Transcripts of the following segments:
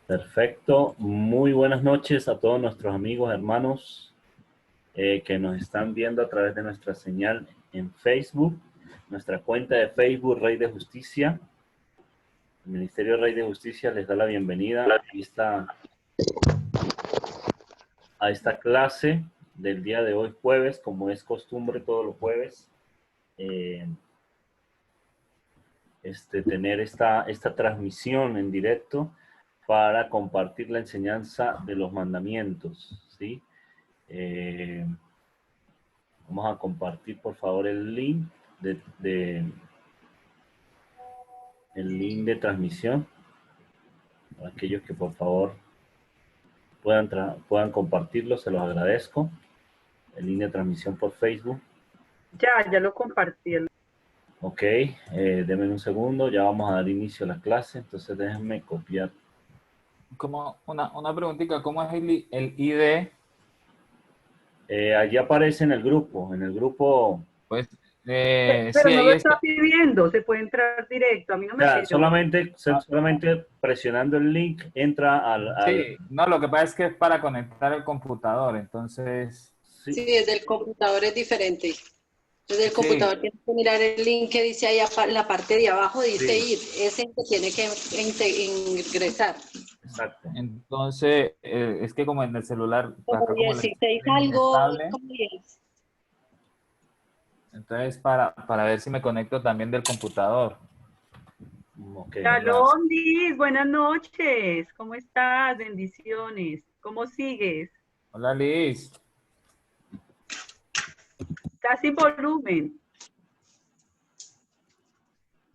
Perfecto. Muy buenas noches a todos nuestros amigos, hermanos que nos están viendo a través de nuestra señal en Facebook, nuestra cuenta de Facebook Rey de Justicia. El Ministerio Rey de Justicia les da la bienvenida a esta clase del día de hoy, jueves, como es costumbre todos los jueves. Tener esta transmisión en directo para compartir la enseñanza de los mandamientos, ¿sí? Vamos a compartir, por favor, el link de transmisión. Para aquellos que, por favor, puedan compartirlo, se los agradezco. El link de transmisión por Facebook. Ya lo compartí. Ok, denme un segundo, ya vamos a dar inicio a la clase, entonces déjenme copiar. Como una preguntita, ¿cómo es el ID? Allí aparece en el grupo, Pues, Pero sí, no ahí lo está. está pidiendo, se puede entrar directo, a mí no me Ya, pidió. solamente presionando el link entra Sí, no, lo que pasa es que es para conectar el computador, entonces... Sí, desde el computador es diferente. Desde el computador tienes que mirar el link que dice ahí en la parte de abajo, dice ir. Ese que tiene que ingresar. exacto. Entonces, es que como en el celular, Como acá como el 16 streaming es algo, estable, como 10. entonces para ver si me conecto también del computador. Okay. Shalom, Liz, buenas noches. ¿Cómo estás? Bendiciones. ¿Cómo sigues? Hola, Liz. Estás sin volumen.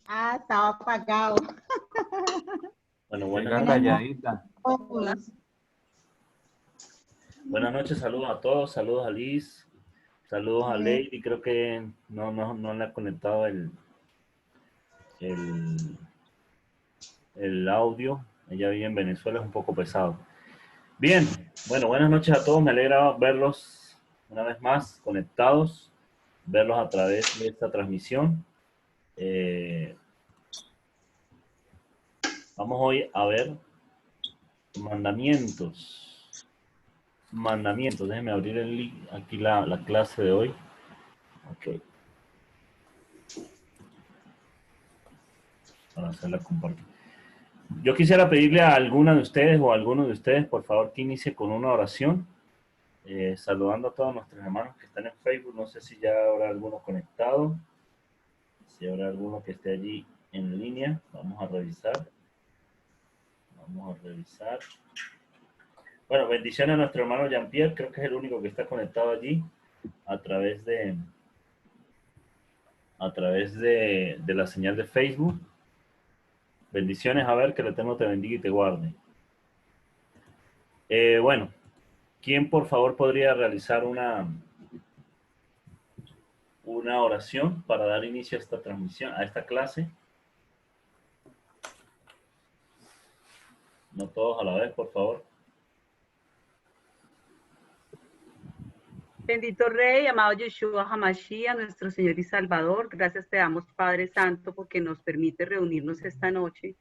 Estaba apagado. Bueno, Calladita. buenas noches, saludos a todos, saludos a Liz, saludos a Lady, creo que no le ha conectado el audio, ella vive en Venezuela, es un poco pesado. Bien, bueno, buenas noches a todos, me alegra verlos una vez más conectados, verlos a través de esta transmisión. Vamos hoy a ver mandamientos. Déjenme abrir el link, aquí la clase de hoy. Ok. Para hacerla compartir. Yo quisiera pedirle a alguna de ustedes o a alguno de ustedes, por favor, que inicie con una oración, saludando a todos nuestros hermanos que están en Facebook. No sé si ya habrá alguno conectado, si habrá alguno que esté allí en línea. Vamos a revisar. Bueno, bendiciones a nuestro hermano Jean-Pierre, creo que es el único que está conectado allí a través de la señal de Facebook. Bendiciones, a ver, que el Eterno te bendiga y te guarde. Bueno, ¿quién por favor podría realizar una oración para dar inicio a esta transmisión, a esta clase? No todos a la vez, por favor. Bendito Rey, amado Yeshua Hamashiach, nuestro Señor y Salvador, gracias te damos, Padre Santo, porque nos permite reunirnos esta noche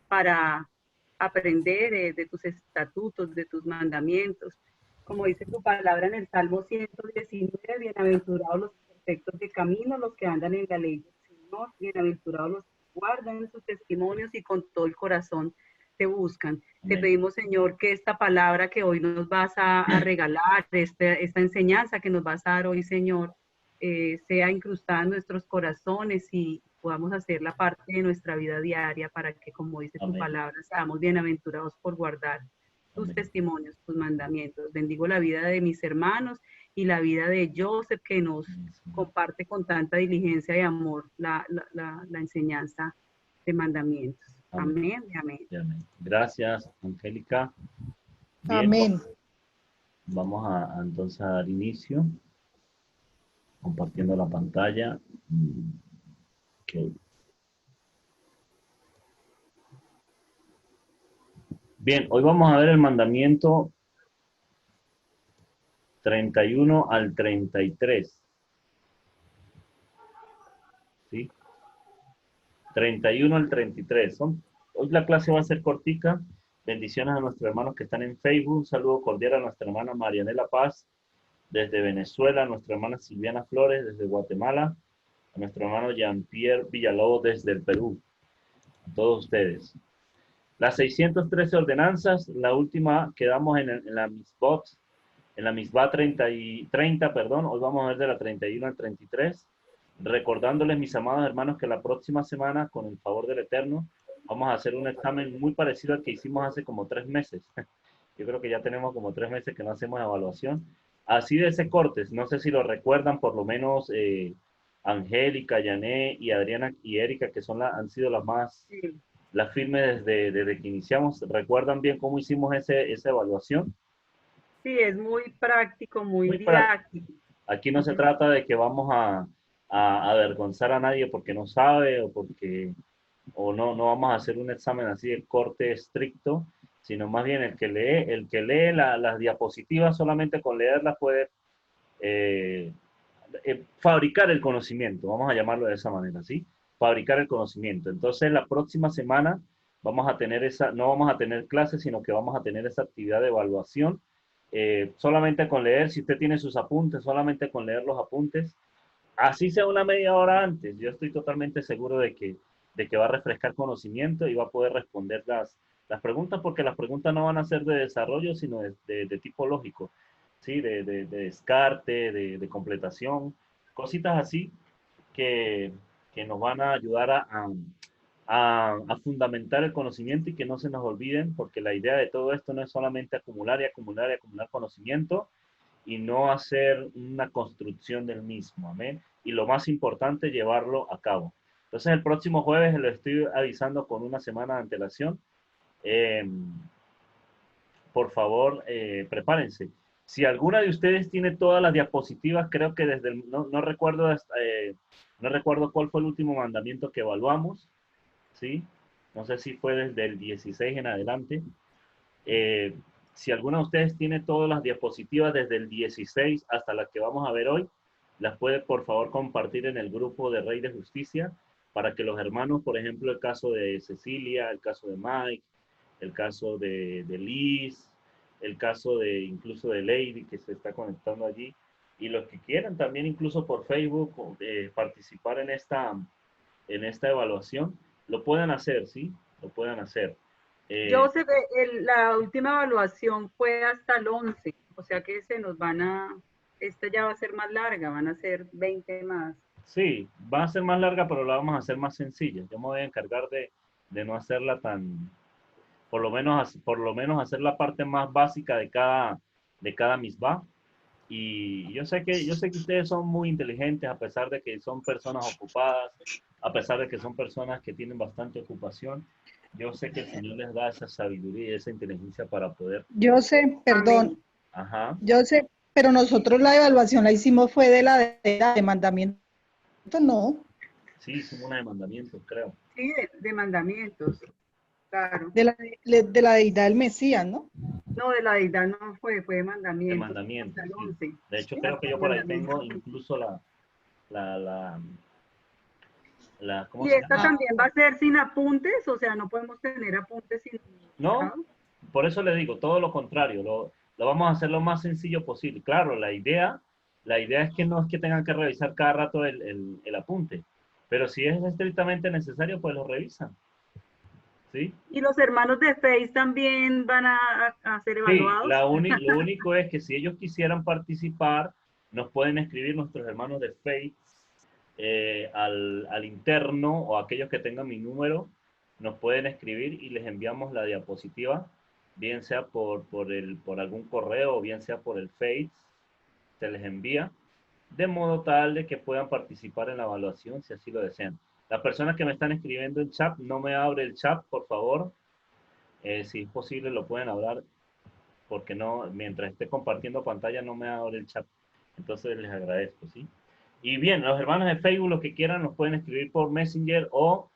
para aprender de tus estatutos, de tus mandamientos. Como dice tu palabra en el Salmo 119, bienaventurados los perfectos de camino, los que andan en la ley del Señor, bienaventurados los que guardan sus testimonios y con todo el corazón te buscan. Te pedimos, Señor, que esta palabra que hoy nos vas a regalar, esta enseñanza que nos vas a dar hoy, Señor, sea incrustada en nuestros corazones y podamos hacerla parte de nuestra vida diaria para que, como dice tu palabra, seamos bienaventurados por guardar tus testimonios, tus mandamientos. Bendigo la vida de mis hermanos y la vida de Joseph, que nos comparte con tanta diligencia y amor la enseñanza de mandamientos. Amén y amén. Gracias, Angélica. Bien, Amén. Vamos entonces a dar inicio, compartiendo la pantalla. Okay. Bien, hoy vamos a ver el mandamiento 31 al 33. ¿Sí? 31 al 33. Hoy la clase va a ser cortica. Bendiciones a nuestros hermanos que están en Facebook. Un saludo cordial a nuestra hermana Marianela Paz desde Venezuela, a nuestra hermana Silviana Flores desde Guatemala, a nuestro hermano Jean-Pierre Villalobos desde el Perú. A todos ustedes. Las 613 ordenanzas, la última quedamos en la Misbot, en la Misbah 30, perdón, hoy vamos a ver de la 31 al 33, recordándoles, mis amados hermanos, que la próxima semana, con el favor del Eterno, vamos a hacer un examen muy parecido al que hicimos hace como 3 meses. Yo creo que ya tenemos como 3 meses que no hacemos evaluación. Así de ese cortes, no sé si lo recuerdan, por lo menos Angélica, Yané y Adriana y Erika, que han sido las más... Sí. Las firmes desde que iniciamos. ¿Recuerdan bien cómo hicimos esa evaluación? Sí, es muy práctico, muy Muy didáctico. Aquí no se trata de que vamos a avergonzar a nadie porque no sabe o no vamos a hacer un examen así de corte estricto, sino más bien el que lee las diapositivas solamente con leerlas puede fabricar el conocimiento, vamos a llamarlo de esa manera, ¿sí? Fabricar el conocimiento. Entonces, la próxima semana vamos a tener no vamos a tener clases, sino que vamos a tener esa actividad de evaluación. Solamente con leer, si usted tiene sus apuntes, solamente con leer los apuntes, así sea una media hora antes, yo estoy totalmente seguro de que va a refrescar conocimiento y va a poder responder las preguntas, porque las preguntas no van a ser de desarrollo, sino de tipo lógico, ¿sí? De descarte, de completación, cositas así que nos van a ayudar a fundamentar el conocimiento y que no se nos olviden, porque la idea de todo esto no es solamente acumular y acumular y acumular conocimiento y no hacer una construcción del mismo, amén. Y lo más importante, llevarlo a cabo. Entonces, el próximo jueves lo estoy avisando con una semana de antelación. Por favor, prepárense. Si alguna de ustedes tiene todas las diapositivas, creo que no recuerdo, no recuerdo cuál fue el último mandamiento que evaluamos, ¿sí? No sé si fue desde el 16 en adelante. Si alguna de ustedes tiene todas las diapositivas desde el 16 hasta las que vamos a ver hoy, las puede por favor compartir en el grupo de Rey de Justicia para que los hermanos, por ejemplo, el caso de Cecilia, el caso de Mike, el caso de Liz, el caso incluso de Lady que se está conectando allí, y los que quieran también incluso por Facebook participar en esta evaluación, lo puedan hacer, ¿sí? Lo puedan hacer. Yo sé que la última evaluación fue hasta el 11, o sea que esta ya va a ser más larga, van a ser 20 más. Sí, va a ser más larga, pero la vamos a hacer más sencilla. Yo me voy a encargar de no hacerla tan, por lo menos hacer la parte más básica de cada misbah. Y yo sé que ustedes son muy inteligentes, a pesar de que son personas ocupadas, a pesar de que son personas que tienen bastante ocupación. Yo sé que el Señor les da esa sabiduría y esa inteligencia para poder. Yo sé, perdón, Ajá. yo sé, pero nosotros la evaluación la hicimos fue de mandamiento, no, Sí, hicimos una de mandamientos, creo. Sí, de mandamientos, claro. de la deidad del Mesías, ¿no? No, de la deidad no fue de De mandamientos. mandamientos, Hasta el sí. 11. De hecho, Sí. creo que yo Hasta por ahí mandamientos. tengo incluso ¿cómo Y se esta llama? también va a ser sin apuntes, o sea, no podemos tener apuntes sin... No, por eso le digo, todo lo contrario, lo vamos a hacer lo más sencillo posible. Claro, la idea es que no es que tengan que revisar cada rato el apunte, pero si es estrictamente necesario, pues lo revisan. ¿Sí? Y los hermanos de Face también van a ser Sí, evaluados. lo único es que si ellos quisieran participar, nos pueden escribir nuestros hermanos de Faith al interno o aquellos que tengan mi número, nos pueden escribir y les enviamos la diapositiva, bien sea por algún correo o bien sea por el Face, se les envía, de modo tal de que puedan participar en la evaluación si así lo desean. Las personas que me están escribiendo en chat, no me abre el chat, por favor. Si es posible, lo pueden hablar, porque no, mientras esté compartiendo pantalla no me abre el chat. Entonces les agradezco, ¿sí? Y bien, los hermanos de Facebook, los que quieran, nos pueden escribir por Messenger o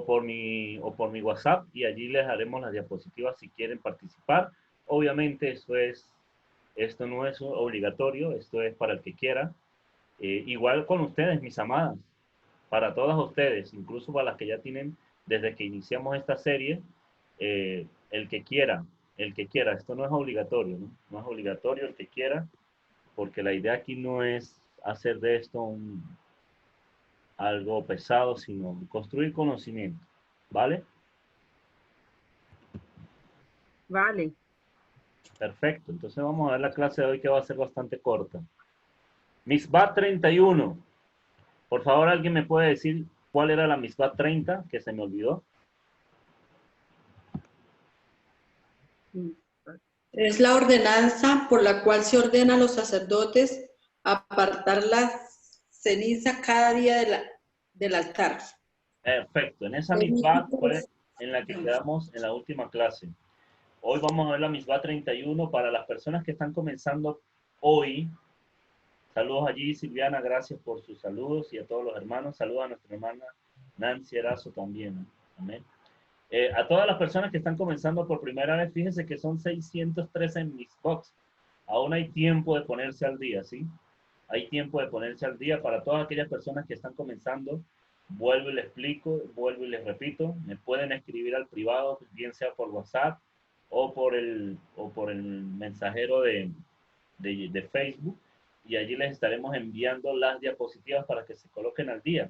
por mi WhatsApp, y allí les haremos las diapositivas si quieren participar. Obviamente esto no es obligatorio, esto es para el que quiera. Igual con ustedes, mis amadas, para todas ustedes, incluso para las que ya tienen desde que iniciamos esta serie, el que quiera, esto no es obligatorio, ¿no? No es obligatorio el que quiera, porque la idea aquí no es hacer de esto algo pesado, sino construir conocimiento, ¿vale? Vale. Perfecto, entonces vamos a ver la clase de hoy que va a ser bastante corta. Misbah 31. Por favor, ¿alguien me puede decir cuál era la Misbah 30 que se me olvidó? Es la ordenanza por la cual se ordena a los sacerdotes apartar la ceniza cada día del altar. Perfecto, en esa Misbah fue en la que quedamos en la última clase. Hoy vamos a ver la Misbah 31 para las personas que están comenzando hoy. Saludos allí, Silviana, gracias por sus saludos y a todos los hermanos. Saludos a nuestra hermana Nancy Erazo también. ¿No? Amén. A todas las personas que están comenzando por primera vez, fíjense que son 613 en Mixbox. Aún hay tiempo de ponerse al día, ¿sí? Hay tiempo de ponerse al día para todas aquellas personas que están comenzando. Vuelvo y les explico, vuelvo y les repito. Me pueden escribir al privado, bien sea por WhatsApp o por el mensajero de Facebook, y allí les estaremos enviando las diapositivas para que se coloquen al día.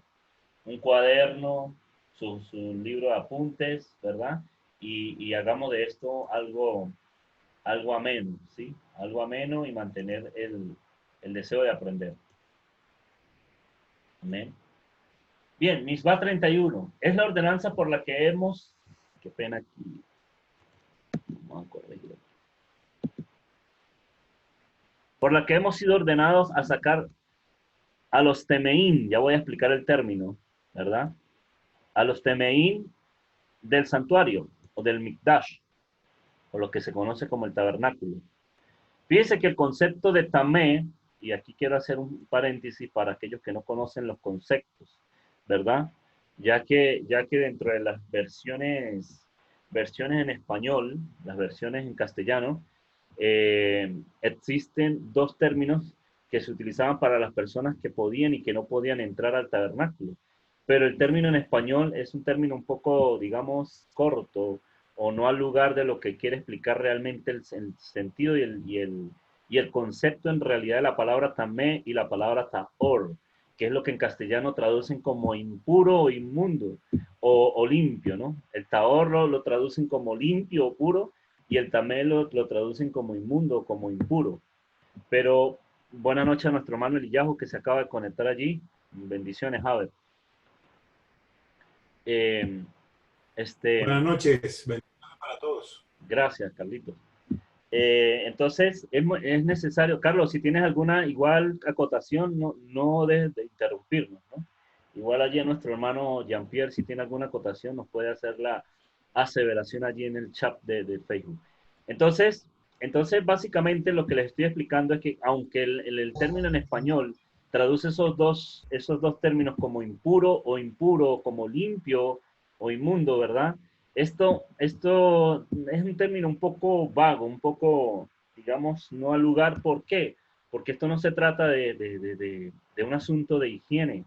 Un cuaderno, su libro de apuntes, ¿verdad? Y hagamos de esto algo ameno, ¿sí? Algo ameno y mantener el deseo de aprender. Amén. Bien, Misbah 31. Es la ordenanza por la que hemos... Qué pena aquí. Vamos a corregir. Por la que hemos sido ordenados a sacar a los temeín, ya voy a explicar el término, ¿verdad? A los temeín del santuario o del mikdash, o lo que se conoce como el tabernáculo. Fíjense que el concepto de tamé, y aquí quiero hacer un paréntesis para aquellos que no conocen los conceptos, ¿verdad? Ya que dentro de las versiones en español, las versiones en castellano, existen dos términos que se utilizaban para las personas que podían y que no podían entrar al tabernáculo. Pero el término en español es un término un poco, digamos, corto, o no al lugar de lo que quiere explicar realmente el sentido y el concepto en realidad de la palabra tamé y la palabra tahor, que es lo que en castellano traducen como impuro o inmundo, o limpio, ¿no? El tahor lo traducen como limpio o puro, y el tamé lo traducen como inmundo o como impuro. Pero buena noche a nuestro hermano Eliyahu que se acaba de conectar allí. Bendiciones, Javier. Buenas noches, bendiciones para todos. Gracias, Carlitos. Entonces, es necesario, Carlos, si tienes alguna igual acotación, no dejes de interrumpirnos, ¿no? Igual allí a nuestro hermano Jean-Pierre, si tiene alguna acotación, nos puede hacer la aseveración allí en el chat de Facebook. Entonces, básicamente lo que les estoy explicando es que aunque el término en español traduce esos dos términos como impuro, como limpio o inmundo, ¿verdad? Esto es un término un poco vago, un poco, digamos, no al lugar. ¿Por qué? Porque esto no se trata de un asunto de higiene,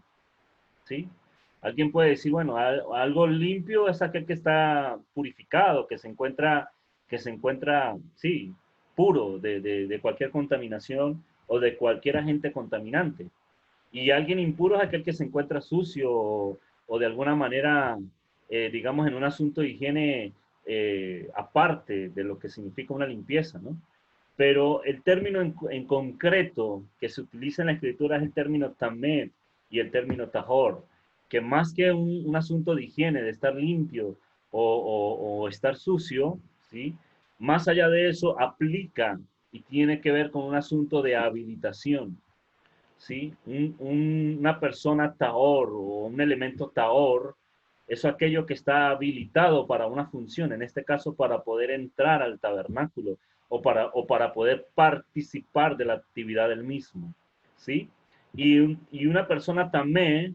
¿sí? Alguien puede decir, bueno, algo limpio es aquel que está purificado, que se encuentra, sí, puro de cualquier contaminación o de cualquier agente contaminante. Y alguien impuro es aquel que se encuentra sucio o de alguna manera, digamos, en un asunto de higiene aparte de lo que significa una limpieza, ¿no? Pero el término en concreto que se utiliza en la escritura es el término tamed y el término tahor, que más que un asunto de higiene, de estar limpio o estar sucio, ¿sí? Más allá de eso, aplica y tiene que ver con un asunto de habilitación, ¿sí? Una persona tahor o un elemento tahor es aquello que está habilitado para una función, en este caso para poder entrar al tabernáculo o para poder participar de la actividad del mismo, ¿sí? Y una persona tamé,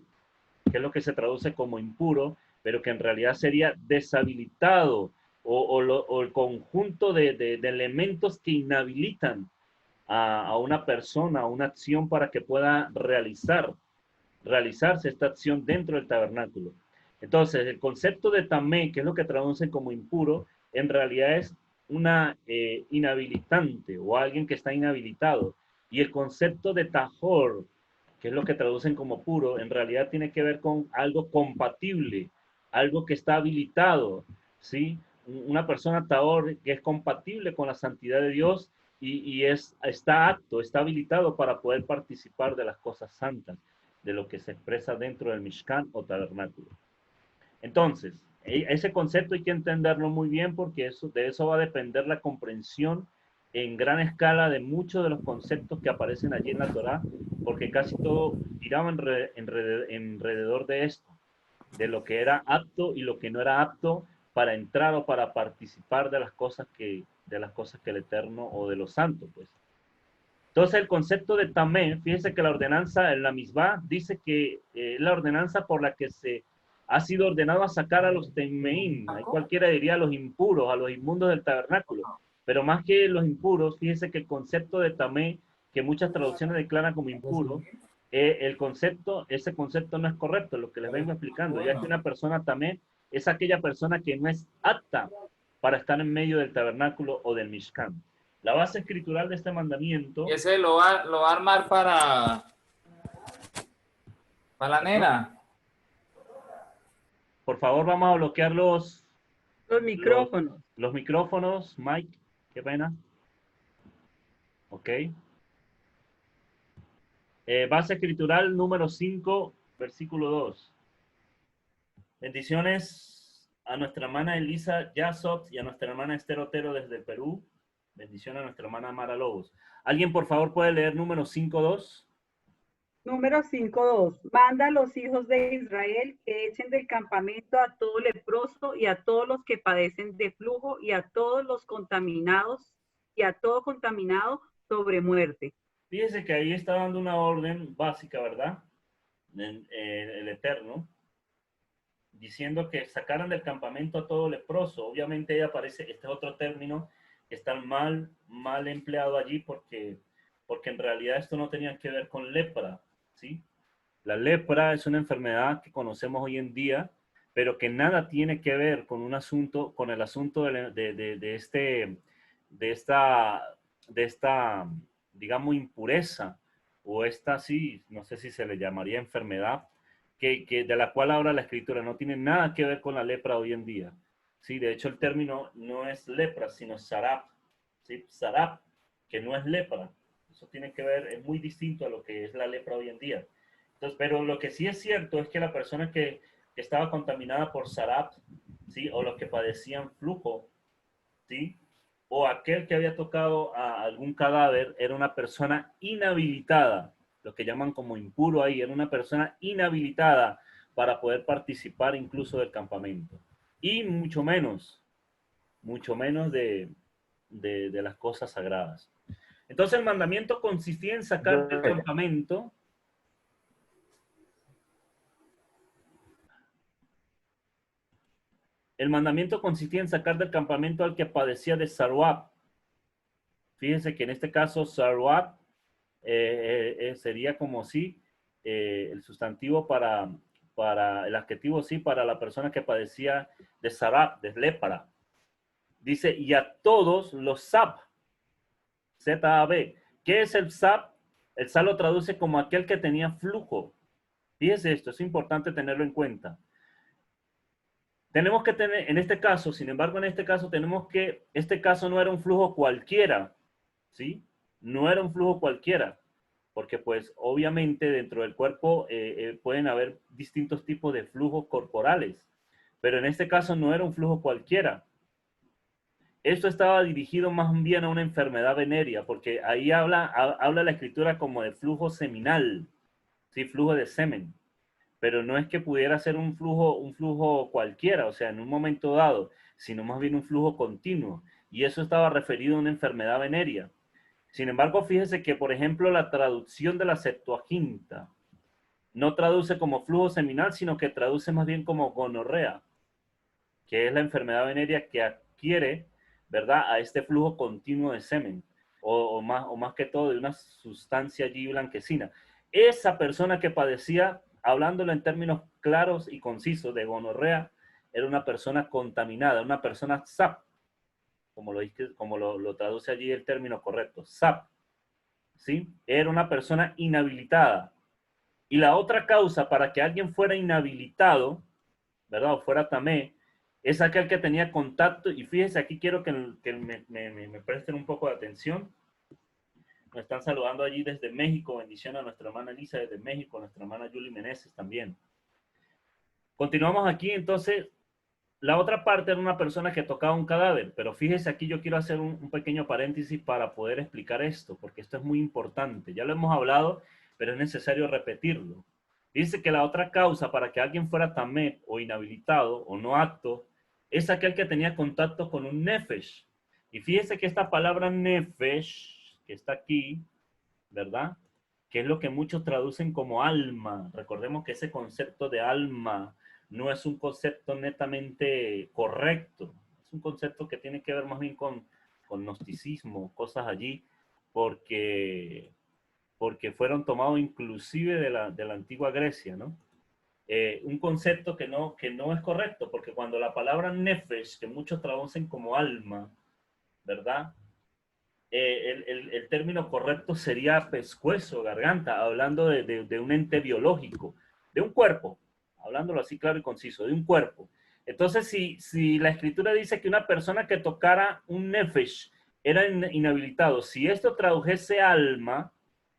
que es lo que se traduce como impuro, pero que en realidad sería deshabilitado o el conjunto de elementos que inhabilitan a una persona, a una acción para que pueda realizarse esta acción dentro del tabernáculo. Entonces, el concepto de tamé, que es lo que traducen como impuro, en realidad es una inhabilitante o alguien que está inhabilitado. Y el concepto de tajor, que es lo que traducen como puro, en realidad tiene que ver con algo compatible, algo que está habilitado, ¿sí? Una persona tahor que es compatible con la santidad de Dios y está apto, está habilitado para poder participar de las cosas santas, de lo que se expresa dentro del Mishkan o tabernáculo. Entonces, ese concepto hay que entenderlo muy bien porque de eso va a depender la comprensión en gran escala de muchos de los conceptos que aparecen allí en la Torá, porque casi todo giraba alrededor de esto, de lo que era apto y lo que no era apto para entrar o para participar de las cosas que el Eterno o de los santos, pues. Entonces el concepto de tamé, fíjense que la ordenanza en la misma dice que la ordenanza por la que se ha sido ordenado a sacar a los temeín, cualquiera diría a los impuros, a los inmundos del tabernáculo, pero más que los impuros, fíjense que el concepto de tamé, que muchas traducciones declaran como impuro, ese concepto no es correcto, lo que les vengo explicando, ya que una persona tamé es aquella persona que no es apta para estar en medio del tabernáculo o del Mishkan. La base escritural de este mandamiento. ¿Y ese lo va a armar para la nena? Por favor, vamos a bloquear los micrófonos. Los micrófonos, Mike, qué pena. Ok. Base escritural número 5, versículo 2. Bendiciones a nuestra hermana Elisa Yasot y a nuestra hermana Esther Otero desde Perú. Bendición a nuestra hermana Mara Lobos. ¿Alguien, por favor, puede leer número 5.2? Número 5.2. Manda a los hijos de Israel que echen del campamento a todo leproso y a todos los que padecen de flujo y a todos los contaminados y a todo contaminado sobre muerte. Fíjese que ahí está dando una orden básica, ¿verdad? El Eterno, diciendo que sacaran del campamento a todo leproso. Obviamente ahí aparece, este es otro término que está mal empleado allí porque en realidad esto no tenía que ver con lepra, ¿sí? La lepra es una enfermedad que conocemos hoy en día, pero que nada tiene que ver con el asunto de esta, digamos, impureza, o esta, sí, no sé si se le llamaría enfermedad, de la cual habla la Escritura. No tiene nada que ver con la lepra hoy en día. Sí, de hecho el término no es lepra, sino sarap, ¿sí? Sarap, que no es lepra. Eso tiene que ver, es muy distinto a lo que es la lepra hoy en día. Entonces, pero lo que sí es cierto es que la persona que estaba contaminada por sarap, ¿sí? O los que padecían flujo, ¿sí? O aquel que había tocado a algún cadáver, era una persona inhabilitada, lo que llaman como impuro ahí, era una persona inhabilitada para poder participar incluso del campamento. Y mucho menos de las cosas sagradas. Entonces el mandamiento consistía en sacar del campamento. El mandamiento consistía en sacar del campamento al que padecía de Saruab. Fíjense que en este caso Saruab sería como si el sustantivo para el adjetivo, sí, para la persona que padecía de Sarab, de lepra. Dice, y a todos los Zab, Z-A-B. ¿Qué es el Zab? El Zab lo traduce como aquel que tenía flujo. Fíjese esto, es importante tenerlo en cuenta. Tenemos que tener, en este caso, sin embargo, en este caso tenemos que, este caso no era un flujo cualquiera, ¿sí? No era un flujo cualquiera, porque pues obviamente dentro del cuerpo pueden haber distintos tipos de flujos corporales, pero en este caso no era un flujo cualquiera. Esto estaba dirigido más bien a una enfermedad venérea, porque ahí habla la escritura como de flujo seminal, ¿sí? Flujo de semen. Pero no es que pudiera ser un flujo cualquiera, o sea, en un momento dado, sino más bien un flujo continuo. Y eso estaba referido a una enfermedad venérea. Sin embargo, fíjese que, por ejemplo, la traducción de la Septuaginta no traduce como flujo seminal, sino que traduce más bien como gonorrea, que es la enfermedad venérea que adquiere, ¿verdad?, a este flujo continuo de semen, o más que todo de una sustancia allí blanquecina. Esa persona que padecía, hablándolo en términos claros y concisos de gonorrea, era una persona contaminada, una persona SAP, como lo traduce allí el término correcto, SAP, ¿sí? Era una persona inhabilitada. Y la otra causa para que alguien fuera inhabilitado, ¿verdad? O fuera tamé, es aquel que tenía contacto, y fíjense, aquí quiero que me presten un poco de atención. Nos están saludando allí desde México, bendición a nuestra hermana Elisa desde México, a nuestra hermana Julie Meneses también. Continuamos aquí, entonces, la otra parte era una persona que tocaba un cadáver, pero fíjese aquí, yo quiero hacer un pequeño paréntesis para poder explicar esto, porque esto es muy importante. Ya lo hemos hablado, pero es necesario repetirlo. Dice que la otra causa para que alguien fuera tamé o inhabilitado o no apto es aquel que tenía contacto con un nefesh. Y fíjese que esta palabra nefesh, que está aquí, ¿verdad? Que es lo que muchos traducen como alma. Recordemos que ese concepto de alma no es un concepto netamente correcto. Es un concepto que tiene que ver más bien con gnosticismo, cosas allí, porque fueron tomados inclusive de la antigua Grecia, ¿no? Un concepto que no es correcto, porque cuando la palabra nefesh, que muchos traducen como alma, ¿verdad? El término correcto sería pescuezo, garganta, hablando de un ente biológico, de un cuerpo, hablándolo así claro y conciso, de un cuerpo. Entonces, si la escritura dice que una persona que tocara un nefesh era inhabilitado, si esto tradujese alma,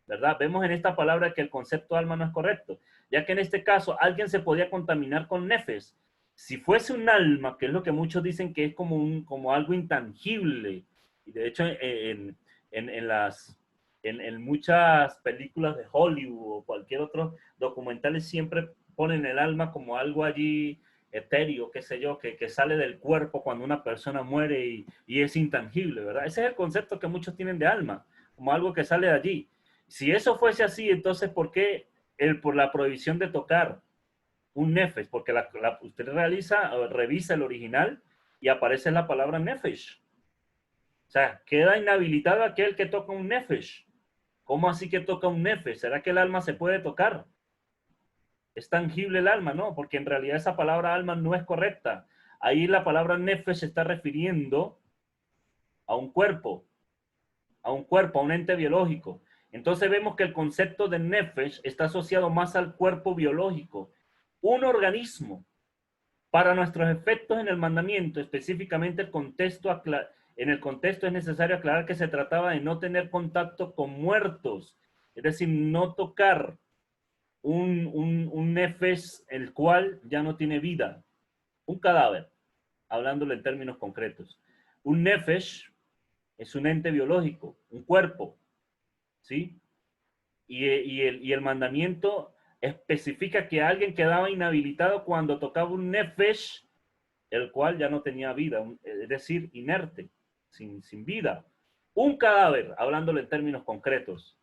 ¿verdad? Vemos en esta palabra que el concepto alma no es correcto, ya que en este caso alguien se podía contaminar con nefesh. Si fuese un alma, que es lo que muchos dicen que es como algo intangible, y de hecho en muchas películas de Hollywood o cualquier otro documentales siempre ponen el alma como algo allí etéreo, qué sé yo, que sale del cuerpo cuando una persona muere y es intangible, ¿verdad? Ese es el concepto que muchos tienen de alma, como algo que sale de allí. Si eso fuese así, entonces, ¿por qué por la prohibición de tocar un nefesh? Porque usted revisa el original y aparece la palabra nefesh. O sea, queda inhabilitado aquel que toca un nefesh. ¿Cómo así que toca un nefesh? ¿Será que el alma se puede tocar? ¿Es tangible el alma? No, porque en realidad esa palabra alma no es correcta. Ahí la palabra nefesh se está refiriendo a un cuerpo, a un ente biológico. Entonces vemos que el concepto de nefesh está asociado más al cuerpo biológico, un organismo. Para nuestros efectos en el mandamiento, específicamente en el contexto es necesario aclarar que se trataba de no tener contacto con muertos, es decir, no tocar un nefesh el cual ya no tiene vida, un cadáver, hablándolo en términos concretos. Un nefesh es un ente biológico, un cuerpo, ¿sí? Y el mandamiento especifica que alguien quedaba inhabilitado cuando tocaba un nefesh, el cual ya no tenía vida, es decir, inerte, sin vida. Un cadáver, hablándolo en términos concretos.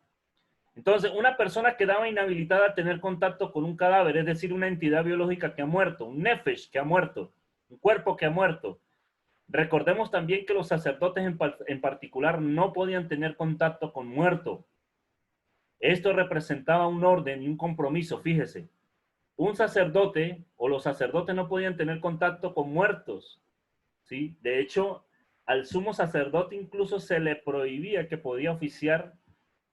Entonces, una persona quedaba inhabilitada a tener contacto con un cadáver, es decir, una entidad biológica que ha muerto, un nefesh que ha muerto, un cuerpo que ha muerto. Recordemos también que los sacerdotes en particular no podían tener contacto con muerto. Esto representaba un orden y un compromiso, fíjese. Un sacerdote o los sacerdotes no podían tener contacto con muertos, ¿sí? De hecho, al sumo sacerdote incluso se le prohibía que podía oficiar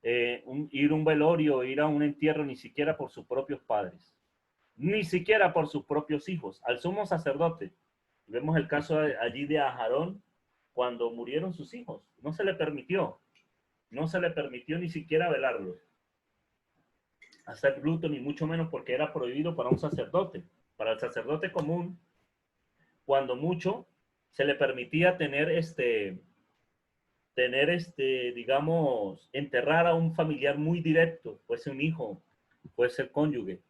ir a un velorio, ir a un entierro, ni siquiera por sus propios padres, ni siquiera por sus propios hijos, al sumo sacerdote. Vemos el caso allí de Aarón, cuando murieron sus hijos, no se le permitió ni siquiera velarlos, hacer luto, ni mucho menos, porque era prohibido para un sacerdote. Para el sacerdote común, cuando mucho, se le permitía digamos, enterrar a un familiar muy directo, fuese un hijo, fuese el cónyuge.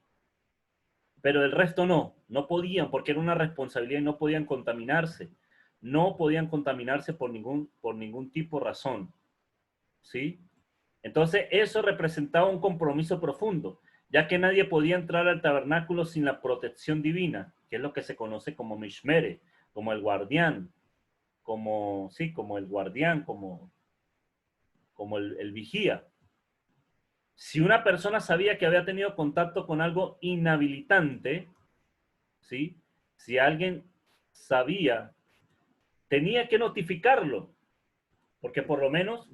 Pero el resto no podían, porque era una responsabilidad y no podían contaminarse. No podían contaminarse por ningún tipo de razón, ¿sí? Entonces, eso representaba un compromiso profundo, ya que nadie podía entrar al tabernáculo sin la protección divina, que es lo que se conoce como Mishmere, como el guardián, como el guardián, como el vigía. Si una persona sabía que había tenido contacto con algo inhabilitante, ¿sí? Si alguien sabía, tenía que notificarlo, porque por lo menos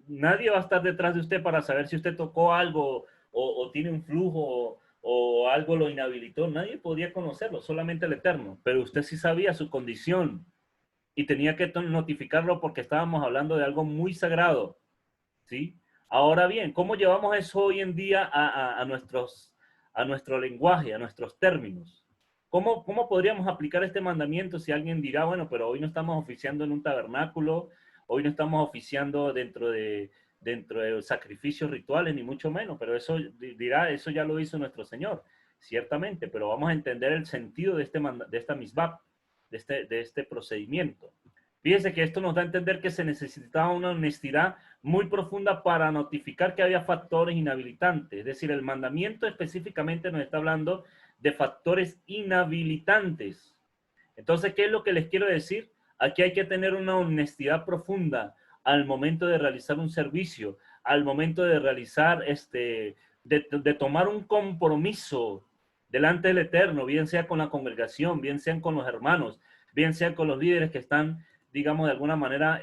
nadie va a estar detrás de usted para saber si usted tocó algo o tiene un flujo o algo lo inhabilitó. Nadie podía conocerlo, solamente el Eterno. Pero usted sí sabía su condición y tenía que notificarlo porque estábamos hablando de algo muy sagrado, ¿sí? Ahora bien, ¿cómo llevamos eso hoy en día a nuestro lenguaje, a nuestros términos? ¿Cómo podríamos aplicar este mandamiento si alguien dirá, bueno, pero hoy no estamos oficiando en un tabernáculo, hoy no estamos oficiando dentro de sacrificios rituales, ni mucho menos, pero eso dirá, eso ya lo hizo nuestro Señor, ciertamente, pero vamos a entender el sentido de esta misbah, de este procedimiento. Fíjese que esto nos da a entender que se necesitaba una honestidad muy profunda para notificar que había factores inhabilitantes. Es decir, el mandamiento específicamente nos está hablando de factores inhabilitantes. Entonces, ¿qué es lo que les quiero decir? Aquí hay que tener una honestidad profunda al momento de realizar un servicio, al momento de realizar, de tomar un compromiso delante del Eterno, bien sea con la congregación, bien sean con los hermanos, bien sean con los líderes que están, digamos, de alguna manera,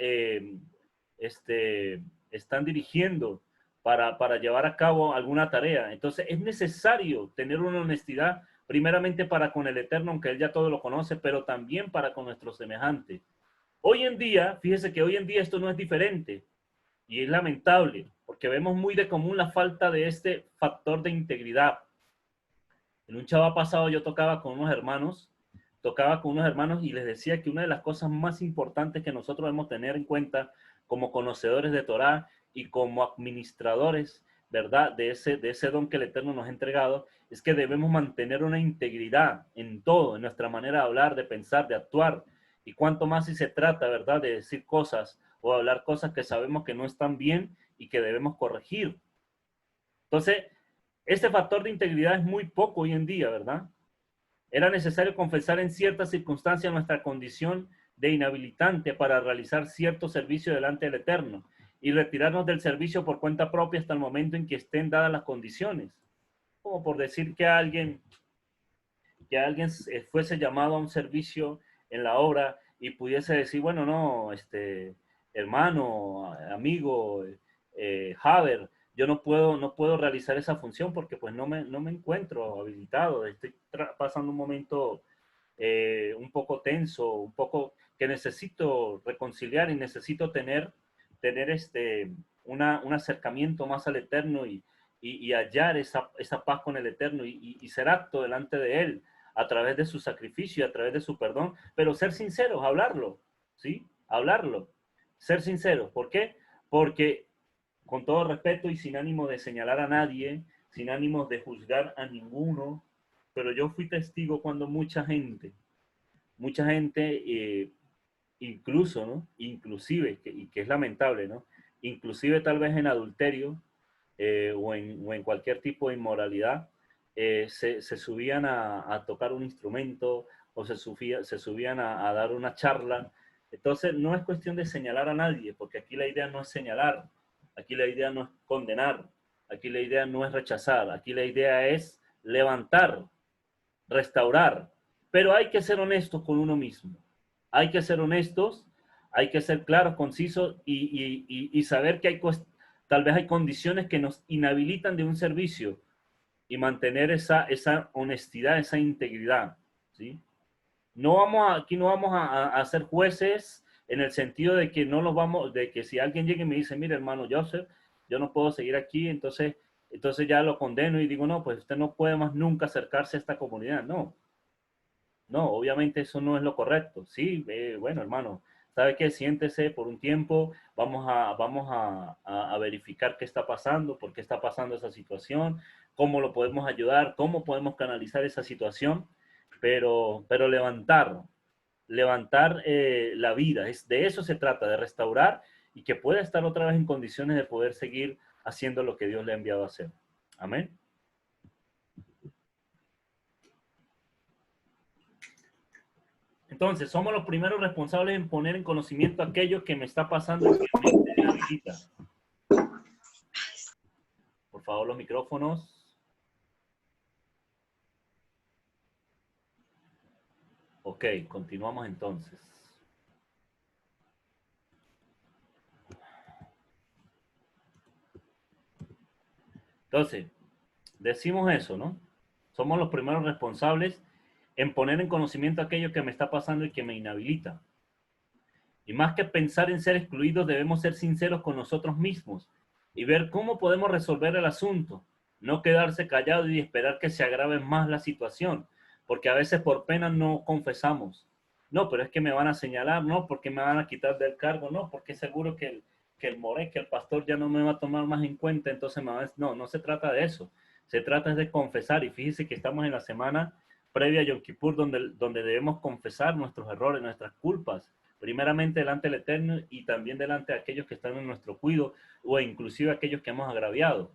están dirigiendo para llevar a cabo alguna tarea. Entonces es necesario tener una honestidad primeramente para con el Eterno, aunque Él ya todo lo conoce, pero también para con nuestros semejantes. Hoy en día, fíjese que hoy en día esto no es diferente y es lamentable porque vemos muy de común la falta de este factor de integridad. En un chava pasado yo tocaba con unos hermanos y les decía que una de las cosas más importantes que nosotros debemos tener en cuenta como conocedores de Torá y como administradores, ¿verdad? De ese don que el Eterno nos ha entregado, es que debemos mantener una integridad en todo, en nuestra manera de hablar, de pensar, de actuar. Y cuanto más si se trata, ¿verdad? De decir cosas o hablar cosas que sabemos que no están bien y que debemos corregir. Entonces, este factor de integridad es muy poco hoy en día, ¿verdad? Era necesario confesar en ciertas circunstancias nuestra condición de inhabilitante para realizar cierto servicio delante del Eterno y retirarnos del servicio por cuenta propia hasta el momento en que estén dadas las condiciones. Como por decir que alguien fuese llamado a un servicio en la obra y pudiese decir, bueno, no, hermano, amigo, Haber, yo no puedo realizar esa función porque pues no me encuentro habilitado, estoy pasando un momento un poco tenso, un poco que necesito reconciliar y necesito tener un acercamiento más al Eterno y hallar esa paz con el Eterno y ser apto delante de Él a través de su sacrificio, a través de su perdón, pero ser sinceros, hablarlo, ¿sí? Hablarlo, ser sinceros. ¿Por qué? Porque con todo respeto y sin ánimo de señalar a nadie, sin ánimo de juzgar a ninguno, pero yo fui testigo cuando mucha gente, incluso, ¿no? Inclusive, y que es lamentable, ¿no? Inclusive tal vez en adulterio o en cualquier tipo de inmoralidad, se subían a tocar un instrumento o se subían a dar una charla. Entonces no es cuestión de señalar a nadie, porque aquí la idea no es señalar, aquí la idea no es condenar, aquí la idea no es rechazar, aquí la idea es levantar, restaurar, pero hay que ser honestos con uno mismo, hay que ser honestos, hay que ser claros, concisos y saber que tal vez hay condiciones que nos inhabilitan de un servicio y mantener esa honestidad, esa integridad, ¿sí? Aquí no vamos a ser jueces en el sentido de que de que si alguien llega y me dice, mire hermano Joseph, yo no puedo seguir aquí, entonces ya lo condeno y digo, no, pues usted no puede más nunca acercarse a esta comunidad. No, obviamente eso no es lo correcto. Sí, bueno hermano, ¿sabe qué? Siéntese por un tiempo, vamos a verificar qué está pasando, por qué está pasando esa situación, cómo lo podemos ayudar, cómo podemos canalizar esa situación, pero levantar la vida, de eso se trata, de restaurar y que pueda estar otra vez en condiciones de poder seguir haciendo lo que Dios le ha enviado a hacer. Amén. Entonces, somos los primeros responsables en poner en conocimiento aquello que me está pasando y que me inhabilita. Por favor, los micrófonos. Ok, continuamos entonces. Entonces, decimos eso, ¿no? Somos los primeros responsables en poner en conocimiento aquello que me está pasando y que me inhabilita. Y más que pensar en ser excluidos, debemos ser sinceros con nosotros mismos y ver cómo podemos resolver el asunto. No quedarse callado y esperar que se agrave más la situación, porque a veces por pena no confesamos. No, pero es que me van a señalar, no, porque me van a quitar del cargo, no, porque seguro que el pastor ya no me va a tomar más en cuenta, entonces no, no se trata de eso. Se trata de confesar, y fíjese que estamos en la semana previa a Yom Kippur, donde debemos confesar nuestros errores, nuestras culpas, primeramente delante del Eterno y también delante de aquellos que están en nuestro cuidado o inclusive aquellos que hemos agraviado.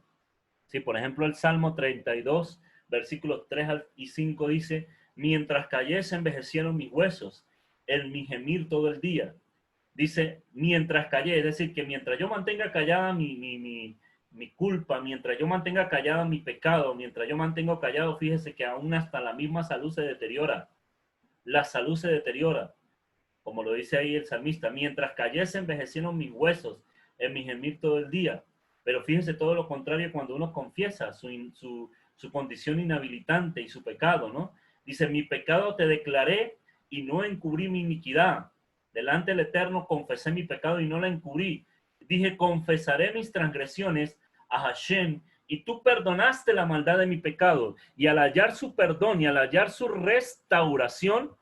Sí, por ejemplo, el Salmo 32, versículos 3 y 5 dice, mientras callé se envejecieron mis huesos, en mi gemir todo el día. Dice, mientras callé, es decir, que mientras yo mantenga callada mi culpa, mientras yo mantenga callada mi pecado, mientras yo mantengo callado, fíjese que aún hasta la misma salud se deteriora. La salud se deteriora. Como lo dice ahí el salmista, mientras callé se envejecieron mis huesos en mi gemir todo el día. Pero fíjense todo lo contrario cuando uno confiesa su condición inhabilitante y su pecado, ¿no? Dice, mi pecado te declaré y no encubrí mi iniquidad. Delante del Eterno confesé mi pecado y no la encubrí. Dije, confesaré mis transgresiones a Hashem y tú perdonaste la maldad de mi pecado. Y al hallar su perdón y al hallar su restauración,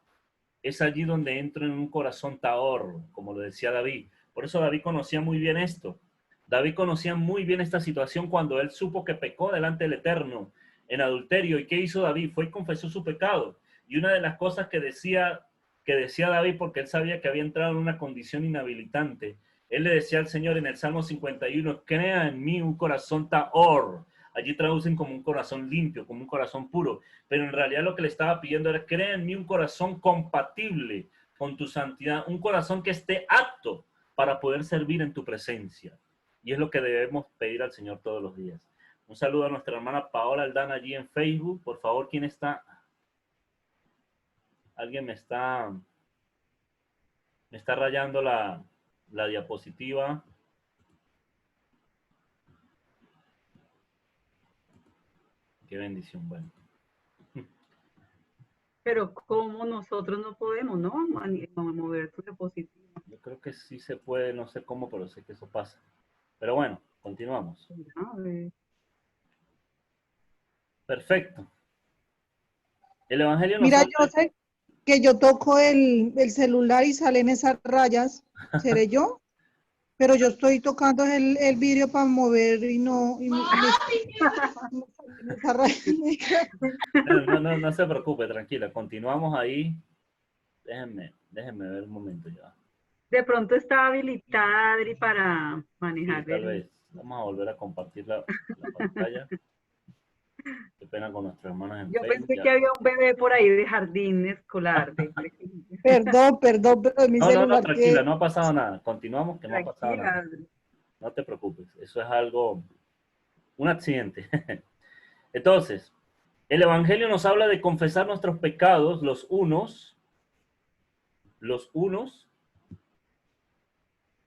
es allí donde entro en un corazón taor, como lo decía David. Por eso David conocía muy bien esto. David conocía muy bien esta situación cuando él supo que pecó delante del Eterno en adulterio. ¿Y qué hizo David? Fue y confesó su pecado. Y una de las cosas que decía David, porque él sabía que había entrado en una condición inhabilitante, él le decía al Señor en el Salmo 51, crea en mí un corazón taor. Allí traducen como un corazón limpio, como un corazón puro. Pero en realidad lo que le estaba pidiendo era, crea en mí un corazón compatible con tu santidad, un corazón que esté apto para poder servir en tu presencia. Y es lo que debemos pedir al Señor todos los días. Un saludo a nuestra hermana Paola Aldana allí en Facebook. Por favor, ¿quién está? Alguien me está rayando la diapositiva. Qué bendición, bueno. Pero ¿cómo nosotros no podemos, no? Mover tu diapositiva. Yo creo que sí se puede, no sé cómo, pero sé que eso pasa. Pero bueno, continuamos. A ver. Perfecto. El Evangelio nos Mira, habla... yo sé que yo toco el celular y salen esas rayas. ¿Seré yo? Pero yo estoy tocando el vidrio para mover y no... esa raya No se preocupe, tranquila. Continuamos ahí. Déjenme ver un momento ya. De pronto está habilitada, Adri, para manejar Sí, tal vez. Vamos a volver a compartir la pantalla. Qué pena con nuestros hermanos en Yo Facebook. pensé Ya. que había un bebé por ahí de jardín escolar. Perdón, pero es mi No, celular tranquila, que... no ha pasado nada. Continuamos, que no ha pasado Tranquila, nada. Adri. No te preocupes. Eso es algo, un accidente. Entonces, el Evangelio nos habla de confesar nuestros pecados los unos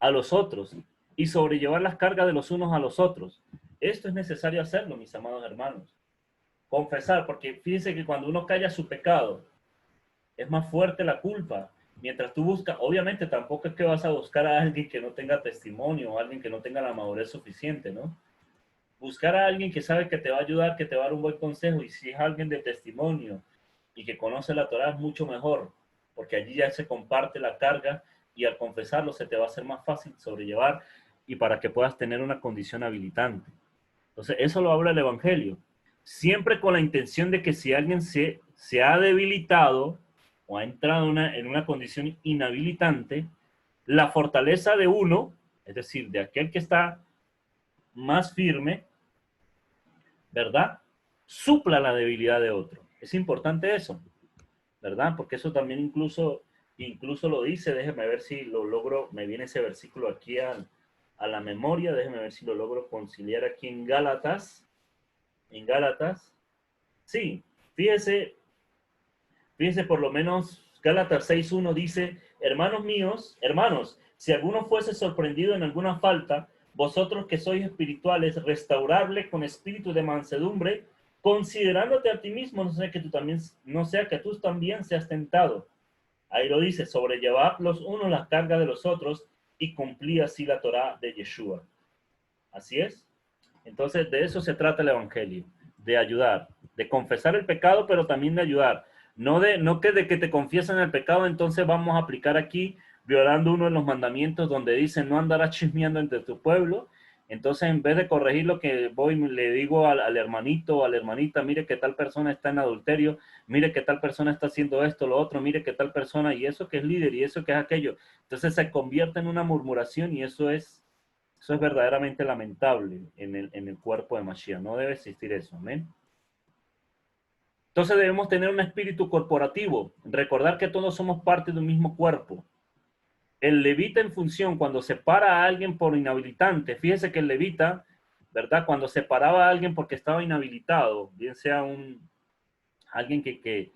a los otros y sobrellevar las cargas de los unos a los otros. Esto es necesario hacerlo, mis amados hermanos. Confesar, porque fíjense que cuando uno calla su pecado, es más fuerte la culpa. Mientras tú buscas, obviamente tampoco es que vas a buscar a alguien que no tenga testimonio o alguien que no tenga la madurez suficiente, ¿no? Buscar a alguien que sabe que te va a ayudar, que te va a dar un buen consejo, y si es alguien de testimonio y que conoce la Torá, es mucho mejor, porque allí ya se comparte la carga y al confesarlo se te va a hacer más fácil sobrellevar y para que puedas tener una condición habilitante. Entonces, eso lo habla el Evangelio. Siempre con la intención de que si alguien se ha debilitado o ha entrado en una condición inhabilitante, la fortaleza de uno, es decir, de aquel que está más firme, ¿verdad? Supla la debilidad de otro. Es importante eso, ¿verdad? Porque eso también incluso lo dice, déjeme ver si lo logro, me viene ese versículo aquí a la memoria, déjeme ver si lo logro conciliar aquí en Gálatas. Sí, fíjese por lo menos Gálatas 6:1 dice, hermanos, si alguno fuese sorprendido en alguna falta, vosotros que sois espirituales, restaurarle con espíritu de mansedumbre, considerándote a ti mismo, no sea que tú también seas tentado. Ahí lo dice, sobrellevad los unos las cargas de los otros y cumplí así la Torá de Yeshua. Así es. Entonces, de eso se trata el Evangelio, de ayudar, de confesar el pecado, pero también de ayudar. No que de que te confiesan el pecado, entonces vamos a aplicar aquí, violando uno de los mandamientos donde dice, no andarás chismeando entre tu pueblo. Entonces, en vez de corregir lo que voy, le digo al hermanito o a la hermanita, mire que tal persona está en adulterio, mire que tal persona está haciendo esto, lo otro, mire que tal persona, y eso que es líder, y eso que es aquello. Entonces se convierte en una murmuración y eso es verdaderamente lamentable en el cuerpo de Mashiach. No debe existir eso, amén. Entonces debemos tener un espíritu corporativo, recordar que todos somos parte de un mismo cuerpo. El levita en función, cuando separa a alguien por inhabilitante, fíjese que el levita, ¿verdad? Cuando separaba a alguien porque estaba inhabilitado, bien sea alguien que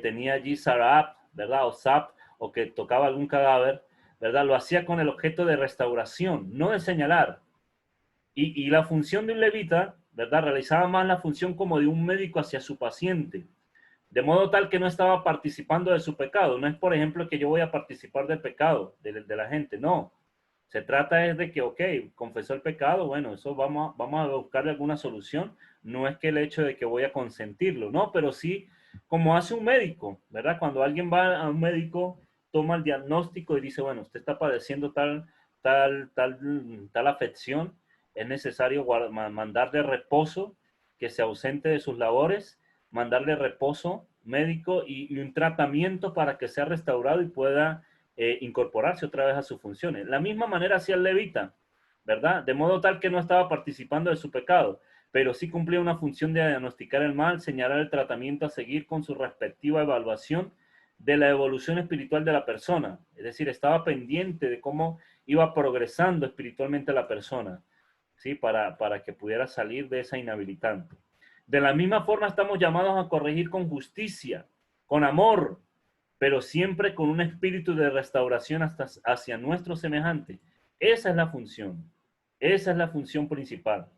tenía allí sarap, ¿verdad? O sap, o que tocaba algún cadáver, ¿verdad? Lo hacía con el objeto de restauración, no de señalar. Y la función de un levita, ¿verdad? Realizaba más la función como de un médico hacia su paciente, de modo tal que no estaba participando de su pecado. No es, por ejemplo, que yo voy a participar del pecado de la gente, no. Se trata es de que, ok, confesó el pecado, bueno, eso vamos a buscarle alguna solución. No es que el hecho de que voy a consentirlo, no, pero sí, como hace un médico, ¿verdad? Cuando alguien va a un médico, toma el diagnóstico y dice, bueno, usted está padeciendo tal afección, es necesario mandarle reposo, que se ausente de sus labores, mandarle reposo médico y un tratamiento para que sea restaurado y pueda incorporarse otra vez a sus funciones. La misma manera hacía el levita, ¿verdad? De modo tal que no estaba participando de su pecado, pero sí cumplía una función de diagnosticar el mal, señalar el tratamiento a seguir con su respectiva evaluación de la evolución espiritual de la persona. Es decir, estaba pendiente de cómo iba progresando espiritualmente la persona, ¿sí? Para que pudiera salir de esa inhabilitante. De la misma forma estamos llamados a corregir con justicia, con amor, pero siempre con un espíritu de restauración hacia nuestro semejante. Esa es la función principal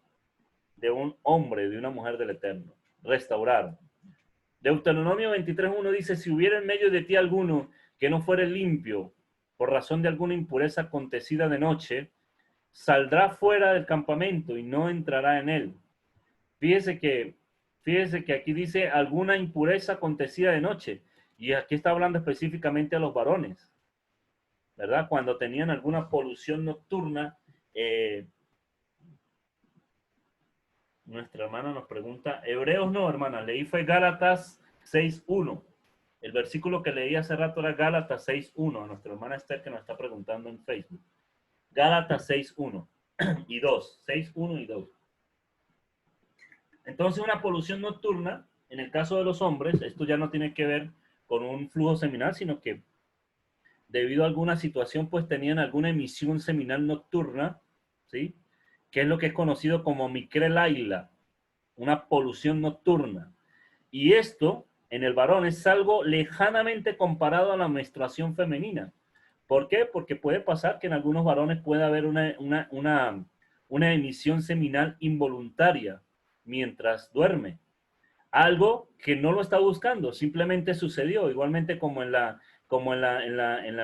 de un hombre, de una mujer del Eterno, restaurar. Deuteronomio 23:1 dice, si hubiera en medio de ti alguno que no fuere limpio por razón de alguna impureza acontecida de noche, saldrá fuera del campamento y no entrará en él. Fíjese que aquí dice alguna impureza acontecida de noche. Y aquí está hablando específicamente a los varones, ¿verdad? Cuando tenían alguna polución nocturna. Nuestra hermana nos pregunta, Hebreos no, hermana, leí fue Gálatas 6:1. El versículo que leí hace rato era Gálatas 6:1. Nuestra hermana Esther que nos está preguntando en Facebook. Gálatas 6:1 y 2. 6:1 y 2. Entonces una polución nocturna, en el caso de los hombres, esto ya no tiene que ver con un flujo seminal, sino que debido a alguna situación, pues tenían alguna emisión seminal nocturna, ¿sí? Que es lo que es conocido como micrelaila, una polución nocturna. Y esto, en el varón, es algo lejanamente comparado a la menstruación femenina. ¿Por qué? Porque puede pasar que en algunos varones pueda haber una emisión seminal involuntaria mientras duerme. Algo que no lo está buscando, simplemente sucedió, igualmente como en la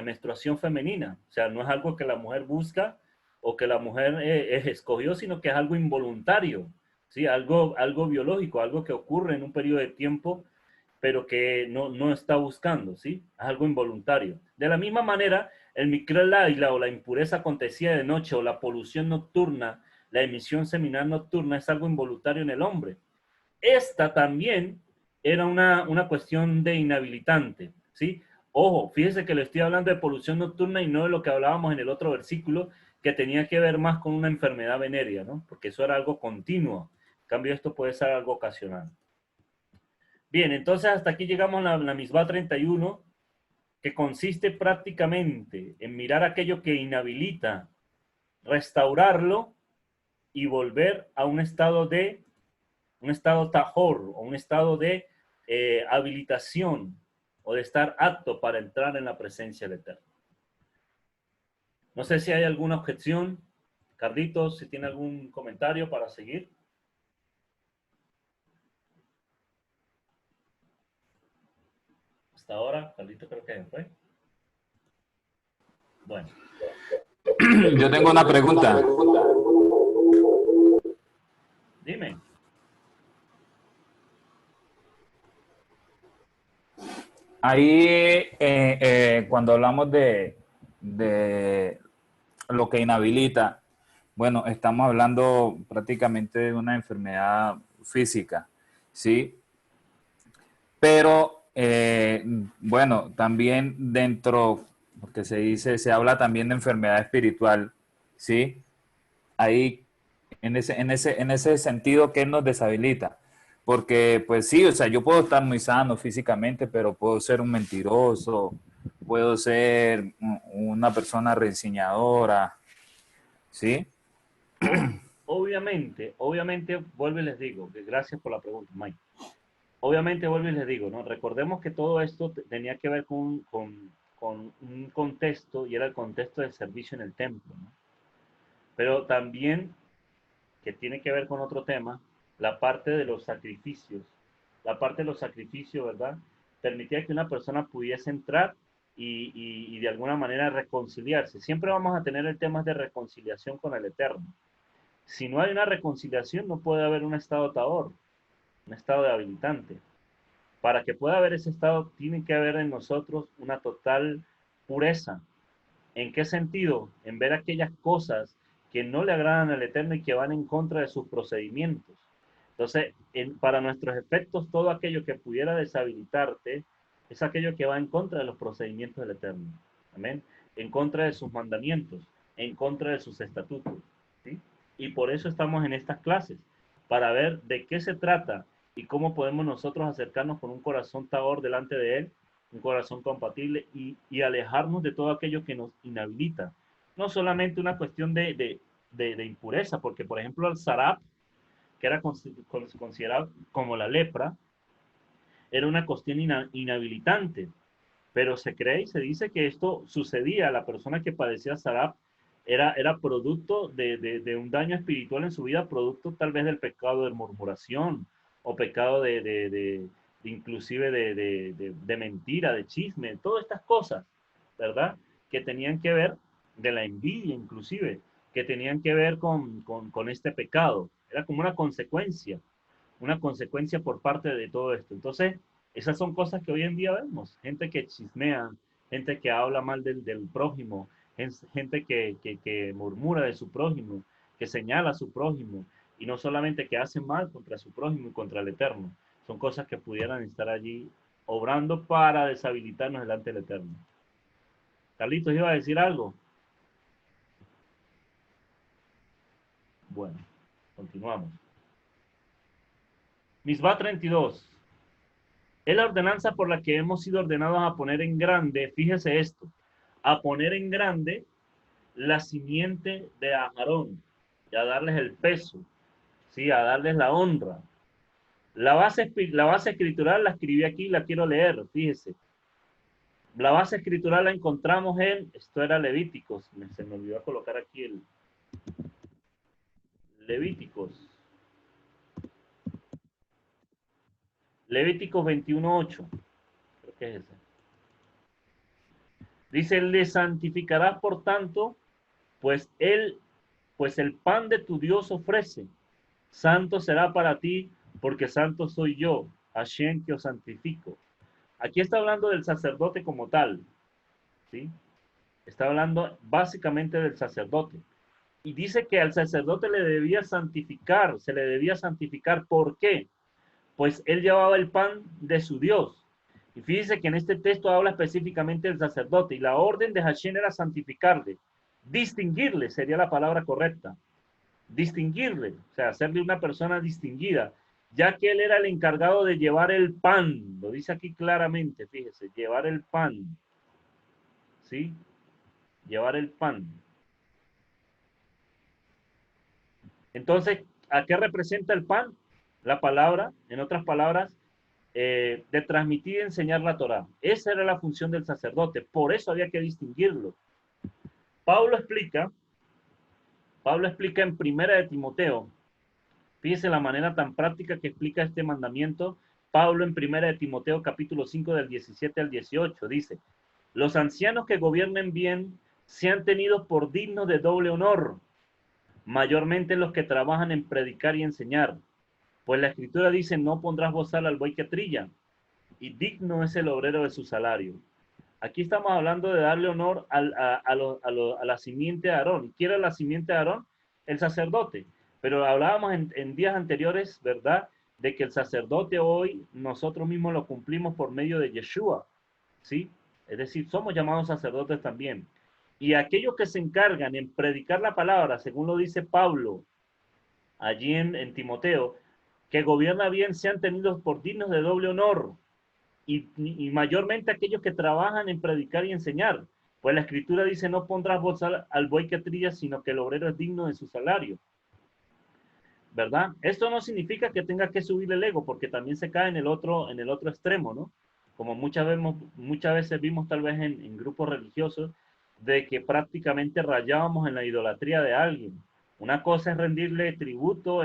menstruación femenina. O sea, no es algo que la mujer busca o que la mujer escogió, sino que es algo involuntario, ¿sí? Algo biológico, algo que ocurre en un periodo de tiempo, pero que no está buscando, ¿sí? Es algo involuntario. De la misma manera, el microlaila o la impureza acontecida de noche o la polución nocturna, la emisión seminal nocturna es algo involuntario en el hombre. Esta también era una cuestión de inhabilitante, ¿sí? Ojo, fíjese que le estoy hablando de polución nocturna y no de lo que hablábamos en el otro versículo, que tenía que ver más con una enfermedad venérea, ¿no? Porque eso era algo continuo. En cambio, esto puede ser algo ocasional. Bien, entonces hasta aquí llegamos a la Misbah 31, que consiste prácticamente en mirar aquello que inhabilita, restaurarlo y volver a un estado tahor, o un estado de habilitación o de estar apto para entrar en la presencia del Eterno. No sé si hay alguna objeción. Carlitos, si tiene algún comentario para seguir. Hasta ahora, Carlitos creo que fue. Bueno. Yo tengo una pregunta. Dime. Ahí, cuando hablamos de lo que inhabilita, bueno, estamos hablando prácticamente de una enfermedad física, ¿sí? Pero, bueno, también dentro, porque se habla también de enfermedad espiritual, ¿sí? Ahí, en ese sentido, ¿qué nos deshabilita? Porque, pues sí, o sea, yo puedo estar muy sano físicamente, pero puedo ser un mentiroso, puedo ser una persona reseñadora, ¿sí? Obviamente, vuelvo y les digo, que gracias por la pregunta, Mike. Obviamente, vuelvo y les digo, ¿no? Recordemos que todo esto tenía que ver con un contexto, y era el contexto del servicio en el templo, ¿no? Pero también, que tiene que ver con otro tema, la parte de los sacrificios. La parte de los sacrificios, ¿verdad? Permitía que una persona pudiese entrar y de alguna manera reconciliarse. Siempre vamos a tener el tema de reconciliación con el Eterno. Si no hay una reconciliación, no puede haber un estado taor, un estado de habilitante. Para que pueda haber ese estado, tiene que haber en nosotros una total pureza. ¿En qué sentido? En ver aquellas cosas que no le agradan al Eterno y que van en contra de sus procedimientos. Entonces, para nuestros efectos, todo aquello que pudiera deshabilitarte es aquello que va en contra de los procedimientos del Eterno. Amén. En contra de sus mandamientos, en contra de sus estatutos. ¿Sí? Y por eso estamos en estas clases, para ver de qué se trata y cómo podemos nosotros acercarnos con un corazón taor delante de Él, un corazón compatible y alejarnos de todo aquello que nos inhabilita. No solamente una cuestión de impureza, porque por ejemplo el sarap, que era considerado como la lepra, era una cuestión inhabilitante, pero se cree y se dice que esto sucedía a la persona que padecía sarap, era producto de un daño espiritual en su vida, producto tal vez del pecado de murmuración o pecado inclusive de mentira, de chisme, todas estas cosas, ¿verdad? Que tenían que ver, de la envidia inclusive, que tenían que ver con este pecado. Era como una consecuencia por parte de todo esto. Entonces, esas son cosas que hoy en día vemos. Gente que chismea, gente que habla mal del prójimo, gente que murmura de su prójimo, que señala a su prójimo, y no solamente que hace mal contra su prójimo y contra el Eterno. Son cosas que pudieran estar allí obrando para deshabilitarnos delante del Eterno. Carlitos, ¿iba a decir algo? Bueno, continuamos. Misbah 32. Es la ordenanza por la que hemos sido ordenados a poner en grande, fíjese esto, a poner en grande la simiente de Aarón, y a darles el peso, ¿sí? A darles la honra. La base escritural la escribí aquí, la quiero leer, fíjese. La base escritural la encontramos esto era Levíticos, se me olvidó colocar aquí el Levíticos. Levíticos 21:8, creo que es ese. Dice, le santificarás por tanto, pues el pan de tu Dios ofrece. Santo será para ti, porque santo soy yo, Hashem, que os santifico. Aquí está hablando del sacerdote como tal, ¿sí? Está hablando básicamente del sacerdote. Y dice que al sacerdote le debía santificar, se le debía santificar. ¿Por qué? Pues él llevaba el pan de su Dios. Y fíjese que en este texto habla específicamente del sacerdote, y la orden de Hashem era santificarle, distinguirle, sería la palabra correcta. Distinguirle, o sea, hacerle una persona distinguida, ya que él era el encargado de llevar el pan, lo dice aquí claramente, fíjese, llevar el pan, ¿sí? Llevar el pan. Entonces, ¿a qué representa el pan? La palabra, en otras palabras, de transmitir y enseñar la Torá. Esa era la función del sacerdote, por eso había que distinguirlo. Pablo explica en Primera de Timoteo, fíjese la manera tan práctica que explica este mandamiento. Pablo en Primera de Timoteo capítulo 5 del 17 al 18 dice: los ancianos que gobiernen bien sean tenidos por dignos de doble honor, mayormente los que trabajan en predicar y enseñar. Pues la Escritura dice: no pondrás bozal al buey que trilla, y digno es el obrero de su salario. Aquí estamos hablando de darle honor a la simiente de Aarón. ¿Y quién era la simiente de Aarón? El sacerdote. Pero hablábamos en días anteriores, ¿verdad?, de que el sacerdote hoy nosotros mismos lo cumplimos por medio de Yeshua, ¿sí? Es decir, somos llamados sacerdotes también. Y aquellos que se encargan en predicar la palabra, según lo dice Pablo, allí en Timoteo, que gobierna bien, sean tenidos por dignos de doble honor, y mayormente aquellos que trabajan en predicar y enseñar. Pues la Escritura dice: no pondrás bozal al buey que trilla, sino que el obrero es digno de su salario. ¿Verdad? Esto no significa que tenga que subir el ego, porque también se cae en el otro extremo, ¿no? Como muchas veces vimos tal vez en grupos religiosos, de que prácticamente rayábamos en la idolatría de alguien. Una cosa es rendirle tributo,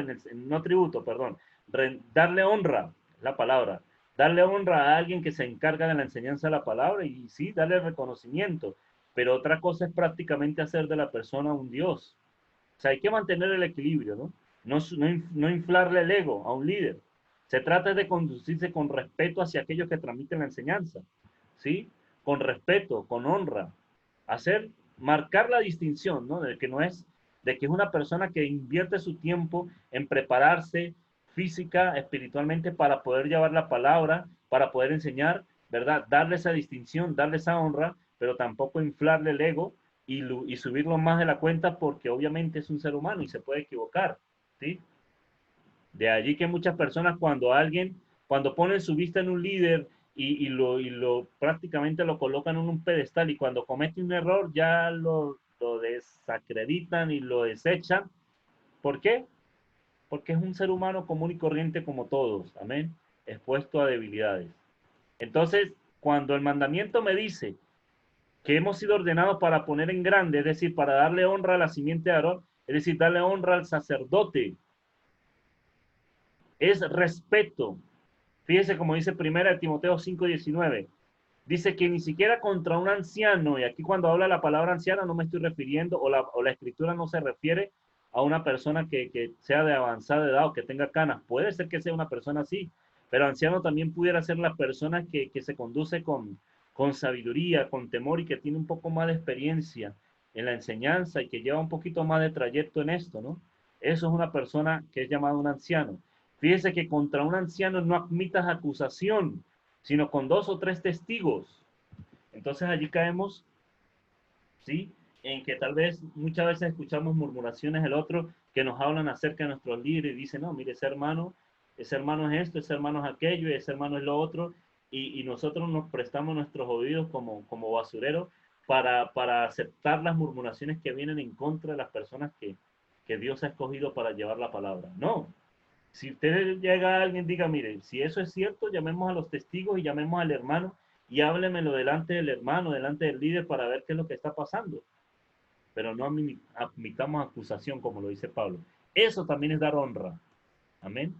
darle honra, la palabra, darle honra a alguien que se encarga de la enseñanza de la palabra, y sí, darle reconocimiento, pero otra cosa es prácticamente hacer de la persona un Dios. O sea, hay que mantener el equilibrio, ¿no? No inflarle el ego a un líder. Se trata de conducirse con respeto hacia aquellos que transmiten la enseñanza, ¿sí? Con respeto, con honra. Marcar la distinción, ¿no? De que es una persona que invierte su tiempo en prepararse física, espiritualmente, para poder llevar la palabra, para poder enseñar, ¿verdad? Darle esa distinción, darle esa honra, pero tampoco inflarle el ego y subirlo más de la cuenta, porque obviamente es un ser humano y se puede equivocar, ¿sí? De allí que muchas personas cuando ponen su vista en un líder y prácticamente lo colocan en un pedestal, y cuando comete un error ya lo desacreditan y lo desechan. ¿Por qué? Porque es un ser humano común y corriente como todos, amén, expuesto a debilidades. Entonces, cuando el mandamiento me dice que hemos sido ordenados para poner en grande, es decir, para darle honra a la simiente de Aarón, es decir, darle honra al sacerdote, es respeto. Fíjese como dice 1 Timoteo 5:19, dice que ni siquiera contra un anciano, y aquí cuando habla la palabra anciano no me estoy refiriendo, o la escritura no se refiere a una persona que sea de avanzada edad o que tenga canas. Puede ser que sea una persona así, pero anciano también pudiera ser la persona que se conduce con sabiduría, con temor, y que tiene un poco más de experiencia en la enseñanza y que lleva un poquito más de trayecto en esto, ¿no? Eso es una persona que es llamada un anciano. Fíjese que contra un anciano no admitas acusación, sino con 2 o 3 testigos. Entonces allí caemos, ¿sí?, en que tal vez muchas veces escuchamos murmuraciones del otro que nos hablan acerca de nuestros líderes y dicen: no, mire, ese hermano es esto, ese hermano es aquello, y ese hermano es lo otro, y nosotros nos prestamos nuestros oídos como basureros para aceptar las murmuraciones que vienen en contra de las personas que Dios ha escogido para llevar la palabra. No. Si usted llega a alguien, diga: mire, si eso es cierto, llamemos a los testigos y llamemos al hermano y háblemelo delante del hermano, delante del líder, para ver qué es lo que está pasando. Pero no admitamos acusación, como lo dice Pablo. Eso también es dar honra. Amén.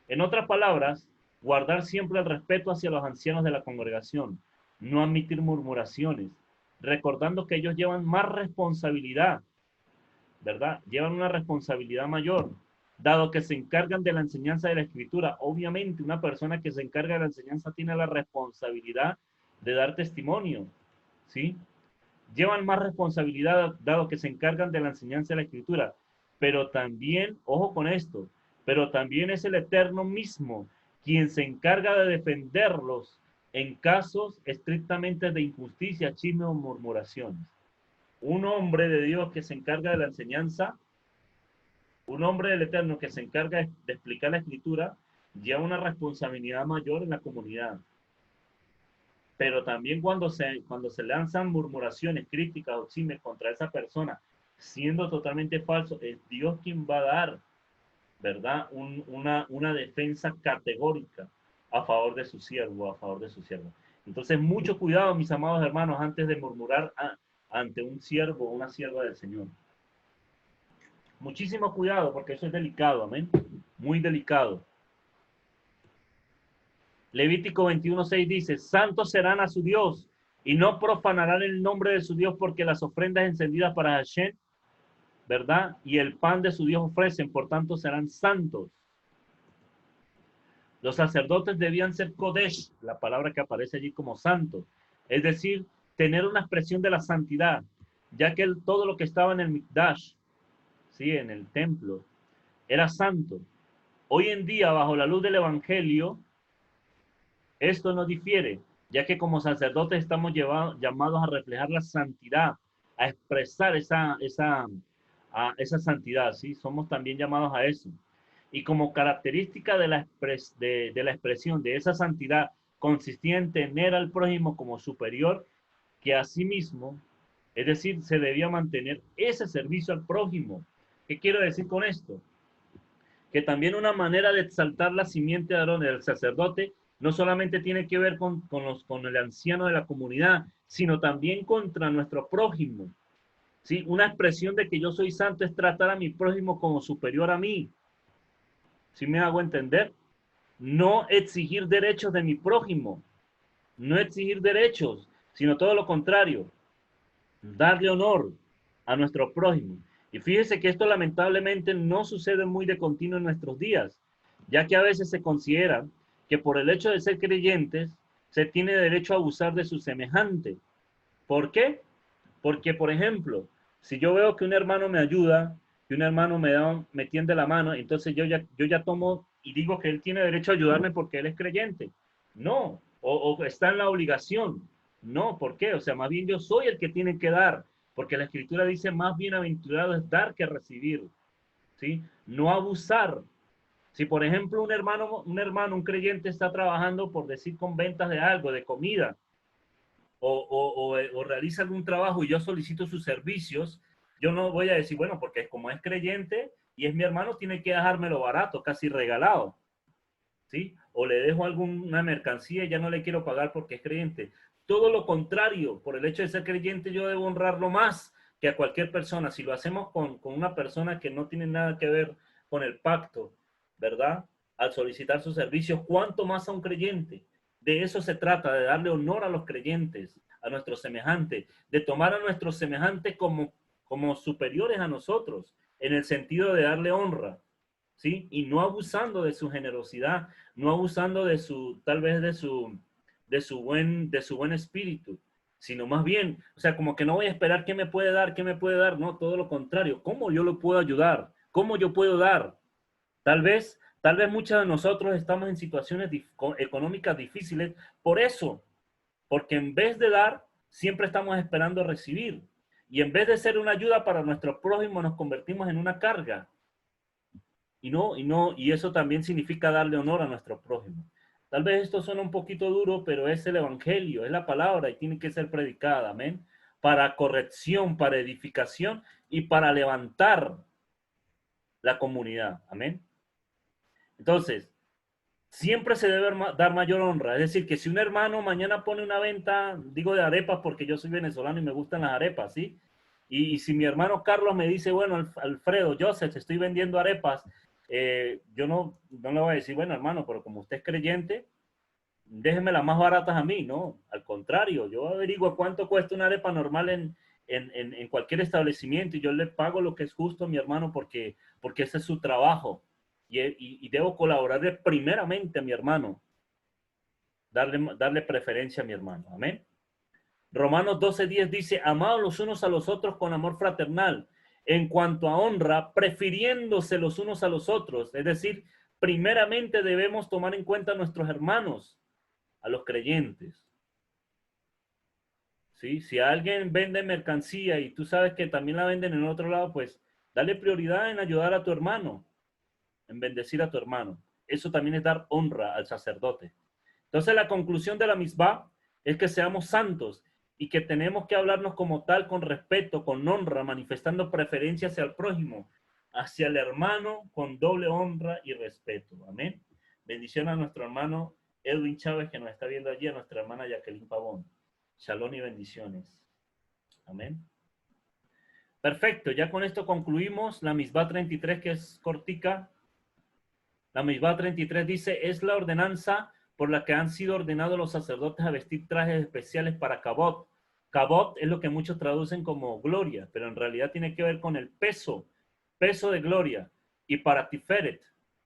En otras palabras, guardar siempre el respeto hacia los ancianos de la congregación, no admitir murmuraciones, recordando que ellos llevan más responsabilidad, ¿verdad? Llevan una responsabilidad mayor, dado que se encargan de la enseñanza de la Escritura. Obviamente, una persona que se encarga de la enseñanza tiene la responsabilidad de dar testimonio, ¿sí? Llevan más responsabilidad, dado que se encargan de la enseñanza de la Escritura. Pero también, ojo con esto, pero también es el Eterno mismo quien se encarga de defenderlos en casos estrictamente de injusticia, chisme o murmuraciones. Un hombre de Dios que se encarga de la enseñanza, un hombre del Eterno que se encarga de explicar la Escritura, lleva una responsabilidad mayor en la comunidad. Pero también cuando se lanzan murmuraciones, críticas o chismes contra esa persona, siendo totalmente falso, es Dios quien va a dar, ¿verdad?, una defensa categórica. a favor de su siervo, a favor de su siervo. Entonces, mucho cuidado, mis amados hermanos, antes de murmurar ante un siervo o una sierva del Señor. Muchísimo cuidado, porque eso es delicado, amén. Muy delicado. Levítico 21:6 dice, santos serán a su Dios, y no profanarán el nombre de su Dios, porque las ofrendas encendidas para Hashem, ¿verdad? Y el pan de su Dios ofrecen, por tanto serán santos. Los sacerdotes debían ser Kodesh, la palabra que aparece allí como santo, es decir, tener una expresión de la santidad, ya que todo lo que estaba en el Mikdash, ¿sí? En el templo, era santo. Hoy en día, bajo la luz del Evangelio, esto no difiere, ya que como sacerdotes estamos llamados a reflejar la santidad, a expresar esa santidad, ¿sí? Somos también llamados a eso. Y como característica de la expresión de esa santidad consistía en tener al prójimo como superior que a sí mismo, es decir, se debía mantener ese servicio al prójimo. ¿Qué quiero decir con esto? Que también una manera de exaltar la simiente de Aarón, del sacerdote, no solamente tiene que ver con el anciano de la comunidad, sino también contra nuestro prójimo. ¿Sí? Una expresión de que yo soy santo es tratar a mi prójimo como superior a mí. ¿Sí me hago entender? No exigir derechos de mi prójimo, no exigir derechos, sino todo lo contrario, darle honor a nuestro prójimo. Y fíjese que esto lamentablemente no sucede muy de continuo en nuestros días, ya que a veces se considera que por el hecho de ser creyentes se tiene derecho a abusar de su semejante. ¿Por qué? Porque, por ejemplo, si yo veo que un hermano me ayuda, que un hermano me tiende la mano, entonces yo ya tomo y digo que él tiene derecho a ayudarme porque él es creyente. No, o está en la obligación. No, ¿por qué? O sea, más bien yo soy el que tiene que dar, porque la Escritura dice, más bienaventurado es dar que recibir, ¿sí? No abusar. Si, por ejemplo, un creyente está trabajando, por decir, con ventas de algo, de comida, o realiza algún trabajo y yo solicito sus servicios, yo no voy a decir, bueno, porque como es creyente y es mi hermano, tiene que dejármelo barato, casi regalado, ¿sí? O le dejo alguna mercancía y ya no le quiero pagar porque es creyente. Todo lo contrario, por el hecho de ser creyente, yo debo honrarlo más que a cualquier persona. Si lo hacemos con una persona que no tiene nada que ver con el pacto, ¿verdad? Al solicitar sus servicios, ¿cuánto más a un creyente? De eso se trata, de darle honor a los creyentes, a nuestros semejantes, de tomar a nuestros semejantes como superiores a nosotros, en el sentido de darle honra, ¿sí? Y no abusando de su generosidad, no abusando de tal vez de su buen espíritu, sino más bien, o sea, como que no voy a esperar qué me puede dar, no, todo lo contrario, ¿cómo yo lo puedo ayudar? ¿Cómo yo puedo dar? Tal vez muchos de nosotros estamos en situaciones económicas difíciles por eso, porque en vez de dar, siempre estamos esperando recibir. Y en vez de ser una ayuda para nuestro prójimo, nos convertimos en una carga. Y eso también significa darle honor a nuestro prójimo. Tal vez esto suena un poquito duro, pero es el evangelio, es la palabra y tiene que ser predicada, amén. Para corrección, para edificación y para levantar la comunidad, amén. Entonces, siempre se debe dar mayor honra. Es decir, que si un hermano mañana pone una venta, digo de arepas porque yo soy venezolano y me gustan las arepas, ¿sí? Y si mi hermano Carlos me dice, bueno, Alfredo, Joseph, estoy vendiendo arepas, yo no le voy a decir, bueno, hermano, pero como usted es creyente, déjeme las más baratas a mí, ¿no? Al contrario, yo averiguo cuánto cuesta una arepa normal en cualquier establecimiento y yo le pago lo que es justo a mi hermano porque ese es su trabajo. Y debo colaborarle primeramente a mi hermano, darle preferencia a mi hermano, amén. Romanos 12:10 dice, amados los unos a los otros con amor fraternal, en cuanto a honra, prefiriéndose los unos a los otros, es decir, primeramente debemos tomar en cuenta a nuestros hermanos, a los creyentes. ¿Sí? Si alguien vende mercancía y tú sabes que también la venden en otro lado, pues dale prioridad en ayudar a tu hermano, en bendecir a tu hermano. Eso también es dar honra al sacerdote. Entonces la conclusión de la misbah es que seamos santos y que tenemos que hablarnos como tal, con respeto, con honra, manifestando preferencia hacia el prójimo, hacia el hermano, con doble honra y respeto. Amén. Bendición a nuestro hermano Edwin Chávez, que nos está viendo allí, a nuestra hermana Jacqueline Pavón. Shalom y bendiciones. Amén. Perfecto, ya con esto concluimos la Misbah 33, que es cortica. La Misbah 33 dice, es la ordenanza por la que han sido ordenados los sacerdotes a vestir trajes especiales para Kabot. Kabot es lo que muchos traducen como gloria, pero en realidad tiene que ver con el peso de gloria. Y para Tiferet,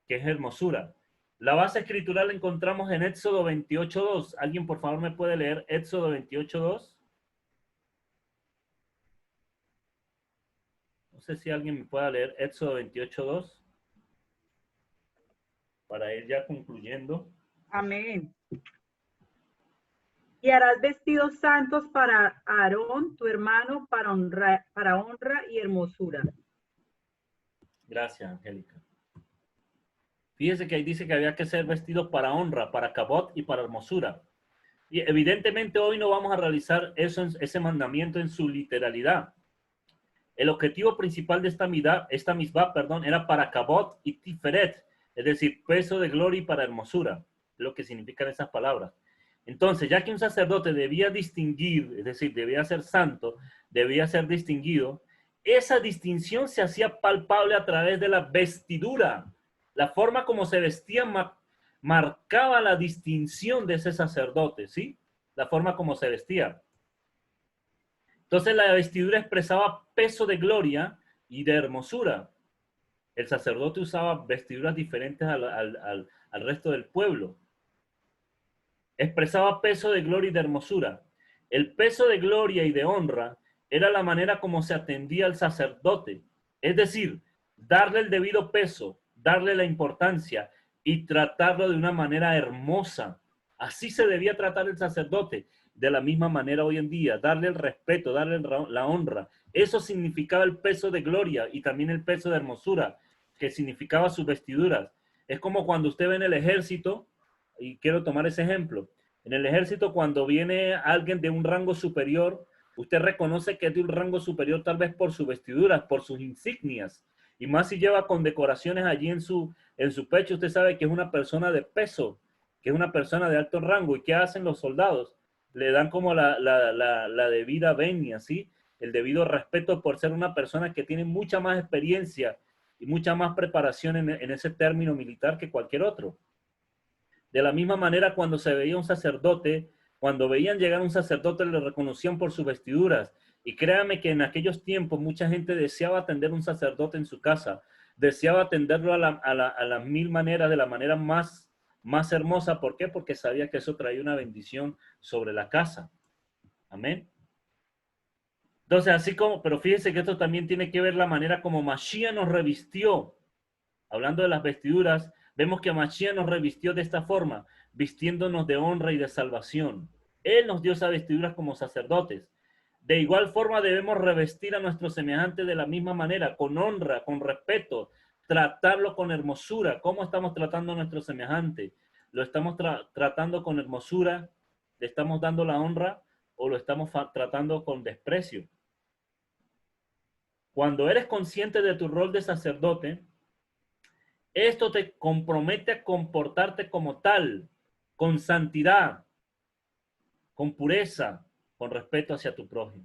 que es hermosura. La base escritural la encontramos en Éxodo 28.2. ¿Alguien por favor me puede leer Éxodo 28.2? No sé si alguien me pueda leer Éxodo 28.2 para ir ya concluyendo. Amén. Y harás vestidos santos para Aarón, tu hermano, para honra y hermosura. Gracias, Angélica. Fíjese que ahí dice que había que ser vestidos para honra, para kabot y para hermosura. Y evidentemente hoy no vamos a realizar ese mandamiento en su literalidad. El objetivo principal de esta misbah, era para kabot y tiferet, es decir, peso de gloria y para hermosura, lo que significan esas palabras. Entonces, ya que un sacerdote debía distinguir, es decir, debía ser santo, debía ser distinguido, esa distinción se hacía palpable a través de la vestidura. La forma como se vestía marcaba la distinción de ese sacerdote, ¿sí? La forma como se vestía. Entonces la vestidura expresaba peso de gloria y de hermosura. El sacerdote usaba vestiduras diferentes al resto del pueblo. Expresaba peso de gloria y de hermosura. El peso de gloria y de honra era la manera como se atendía al sacerdote. Es decir, darle el debido peso, darle la importancia y tratarlo de una manera hermosa. Así se debía tratar el sacerdote. De la misma manera hoy en día, darle el respeto, darle la honra. Eso significaba el peso de gloria y también el peso de hermosura, que significaba sus vestiduras. Es como cuando usted ve en el ejército, y quiero tomar ese ejemplo, en el ejército cuando viene alguien de un rango superior, usted reconoce que es de un rango superior tal vez por sus vestiduras, por sus insignias, y más si lleva condecoraciones allí en su pecho, usted sabe que es una persona de peso, que es una persona de alto rango. ¿Y qué hacen los soldados? Le dan como la debida venia, ¿sí? El debido respeto por ser una persona que tiene mucha más experiencia y mucha más preparación en ese término militar que cualquier otro. De la misma manera, cuando se veía un sacerdote, cuando veían llegar un sacerdote, le reconocían por sus vestiduras. Y créame que en aquellos tiempos mucha gente deseaba atender a un sacerdote en su casa, deseaba atenderlo a las mil maneras, de la manera más hermosa. ¿Por qué? Porque sabía que eso traía una bendición sobre la casa. Amén. Entonces, así como, pero fíjense que esto también tiene que ver la manera como Mashiach nos revistió. Hablando de las vestiduras, vemos que Mashiach nos revistió de esta forma, vistiéndonos de honra y de salvación. Él nos dio esas vestiduras como sacerdotes. De igual forma debemos revestir a nuestros semejantes de la misma manera, con honra, con respeto, tratarlo con hermosura. ¿Cómo estamos tratando a nuestro semejante? ¿Lo estamos tratando con hermosura? ¿Le estamos dando la honra o lo estamos tratando con desprecio? Cuando eres consciente de tu rol de sacerdote, esto te compromete a comportarte como tal, con santidad, con pureza, con respeto hacia tu prójimo.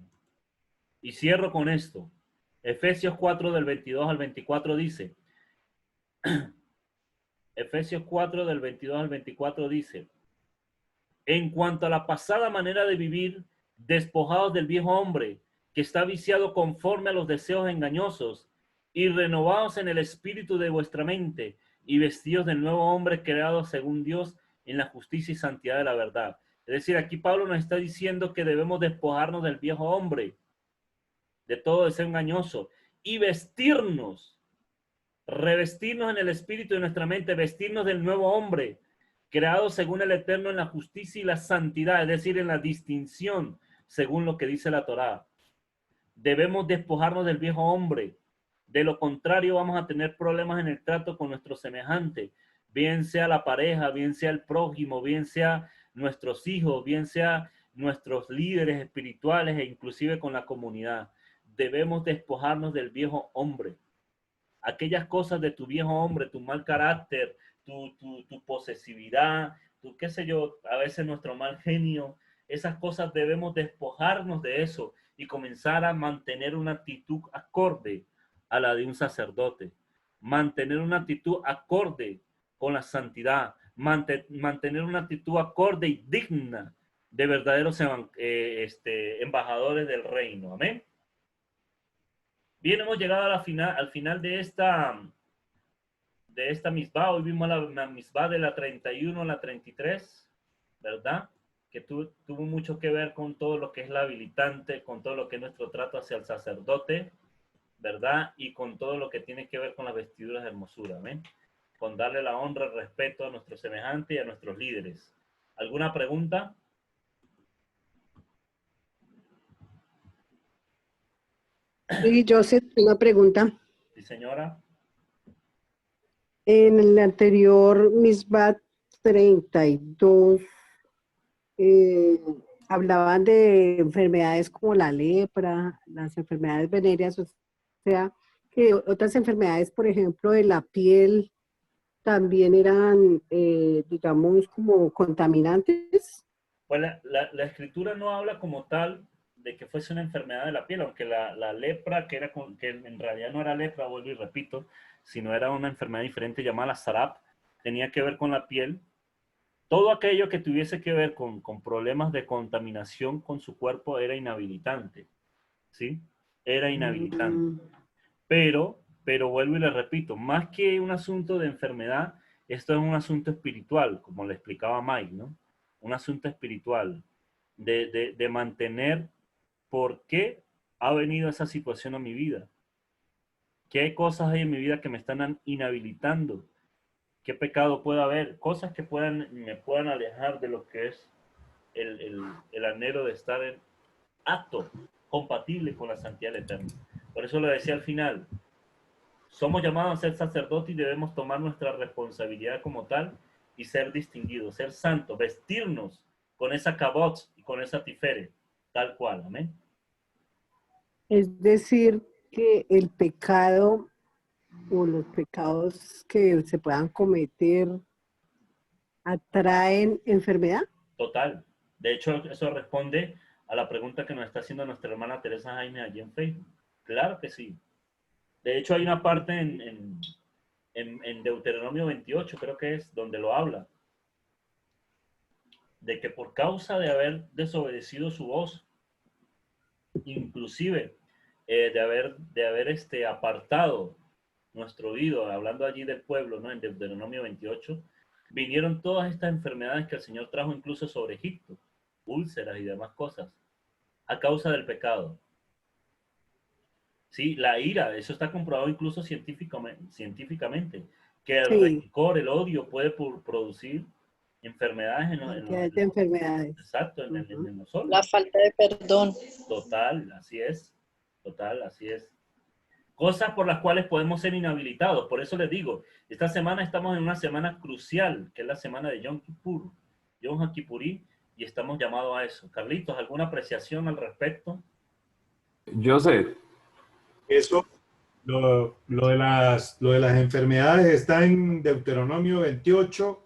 Y cierro con esto. Efesios 4 del 22 al 24 dice, Efesios 4 del 22 al 24 dice, en cuanto a la pasada manera de vivir, despojados del viejo hombre, que está viciado conforme a los deseos engañosos, y renovados en el espíritu de vuestra mente, y vestidos del nuevo hombre creado según Dios en la justicia y santidad de la verdad. Es decir, aquí Pablo nos está diciendo que debemos despojarnos del viejo hombre, de todo deseo engañoso, y vestirnos, revestirnos en el espíritu de nuestra mente, vestirnos del nuevo hombre, creado según el Eterno en la justicia y la santidad, es decir, en la distinción, según lo que dice la Torá. Debemos despojarnos del viejo hombre. De lo contrario, vamos a tener problemas en el trato con nuestro semejante, bien sea la pareja, bien sea el prójimo, bien sea nuestros hijos, bien sea nuestros líderes espirituales e inclusive con la comunidad. Debemos despojarnos del viejo hombre. Aquellas cosas de tu viejo hombre, tu mal carácter, tu posesividad, tú qué sé yo, a veces nuestro mal genio, esas cosas debemos despojarnos de eso y comenzar a mantener una actitud acorde a la de un sacerdote, mantener una actitud acorde con la santidad, mantener una actitud acorde y digna de verdaderos embajadores del reino. Amén. Bien, hemos llegado a al final de esta misbah. Hoy vimos la misbah de la 31 a la 33, ¿verdad? Que tuvo mucho que ver con todo lo que es la habilitante, con todo lo que es nuestro trato hacia el sacerdote, ¿verdad? Y con todo lo que tiene que ver con las vestiduras de hermosura, ¿amén? Con darle la honra, el respeto a nuestros semejantes y a nuestros líderes. ¿Alguna pregunta? Sí, Joseph, una pregunta. Sí, señora. En el anterior Misbat 32, eh, hablaban de enfermedades como la lepra, las enfermedades venéreas, o sea, que otras enfermedades, por ejemplo, de la piel, también eran, digamos, como contaminantes. Pues la escritura no habla como tal de que fuese una enfermedad de la piel, aunque la lepra, que en realidad no era lepra, vuelvo y repito, sino era una enfermedad diferente llamada sarap, tenía que ver con la piel. Todo aquello que tuviese que ver con problemas de contaminación con su cuerpo era inhabilitante, ¿sí? Era inhabilitante. Mm. Pero vuelvo y le repito, más que un asunto de enfermedad, esto es un asunto espiritual, como le explicaba Mike, ¿no? Un asunto espiritual, de mantener por qué ha venido esa situación a mi vida. ¿Qué cosas hay en mi vida que me están inhabilitando? ¿Qué pecado puede haber? Cosas que me puedan alejar de lo que es el anhelo de estar en acto compatible con la santidad eterna. Por eso lo decía al final, somos llamados a ser sacerdotes y debemos tomar nuestra responsabilidad como tal y ser distinguidos, ser santos, vestirnos con esa cabot y con esa tifere, tal cual. Amén. Es decir, que el pecado o los pecados que se puedan cometer atraen enfermedad. Total. De hecho, eso responde a la pregunta que nos está haciendo nuestra hermana Teresa Jaime allí en Facebook. Claro que sí. De hecho, hay una parte en Deuteronomio 28, creo que es, donde lo habla, de que por causa de haber desobedecido su voz, inclusive de haber apartado nuestro oído, hablando allí del pueblo, ¿no? En Deuteronomio 28, vinieron todas estas enfermedades que el Señor trajo incluso sobre Egipto, úlceras y demás cosas, a causa del pecado. Sí, la ira, eso está comprobado incluso científicamente, que el Sí, rencor, el odio puede producir enfermedades cantidades de enfermedades. exacto, en Ujú. nosotros. La falta de perdón. Total, así es. Total, así es. Cosas por las cuales podemos ser inhabilitados. Por eso les digo, esta semana estamos en una semana crucial, que es la semana de Yom Kippur, Yom HaKippurí, y estamos llamados a eso. Carlitos, ¿alguna apreciación al respecto? Joseph, Eso, lo de las enfermedades está en Deuteronomio 28,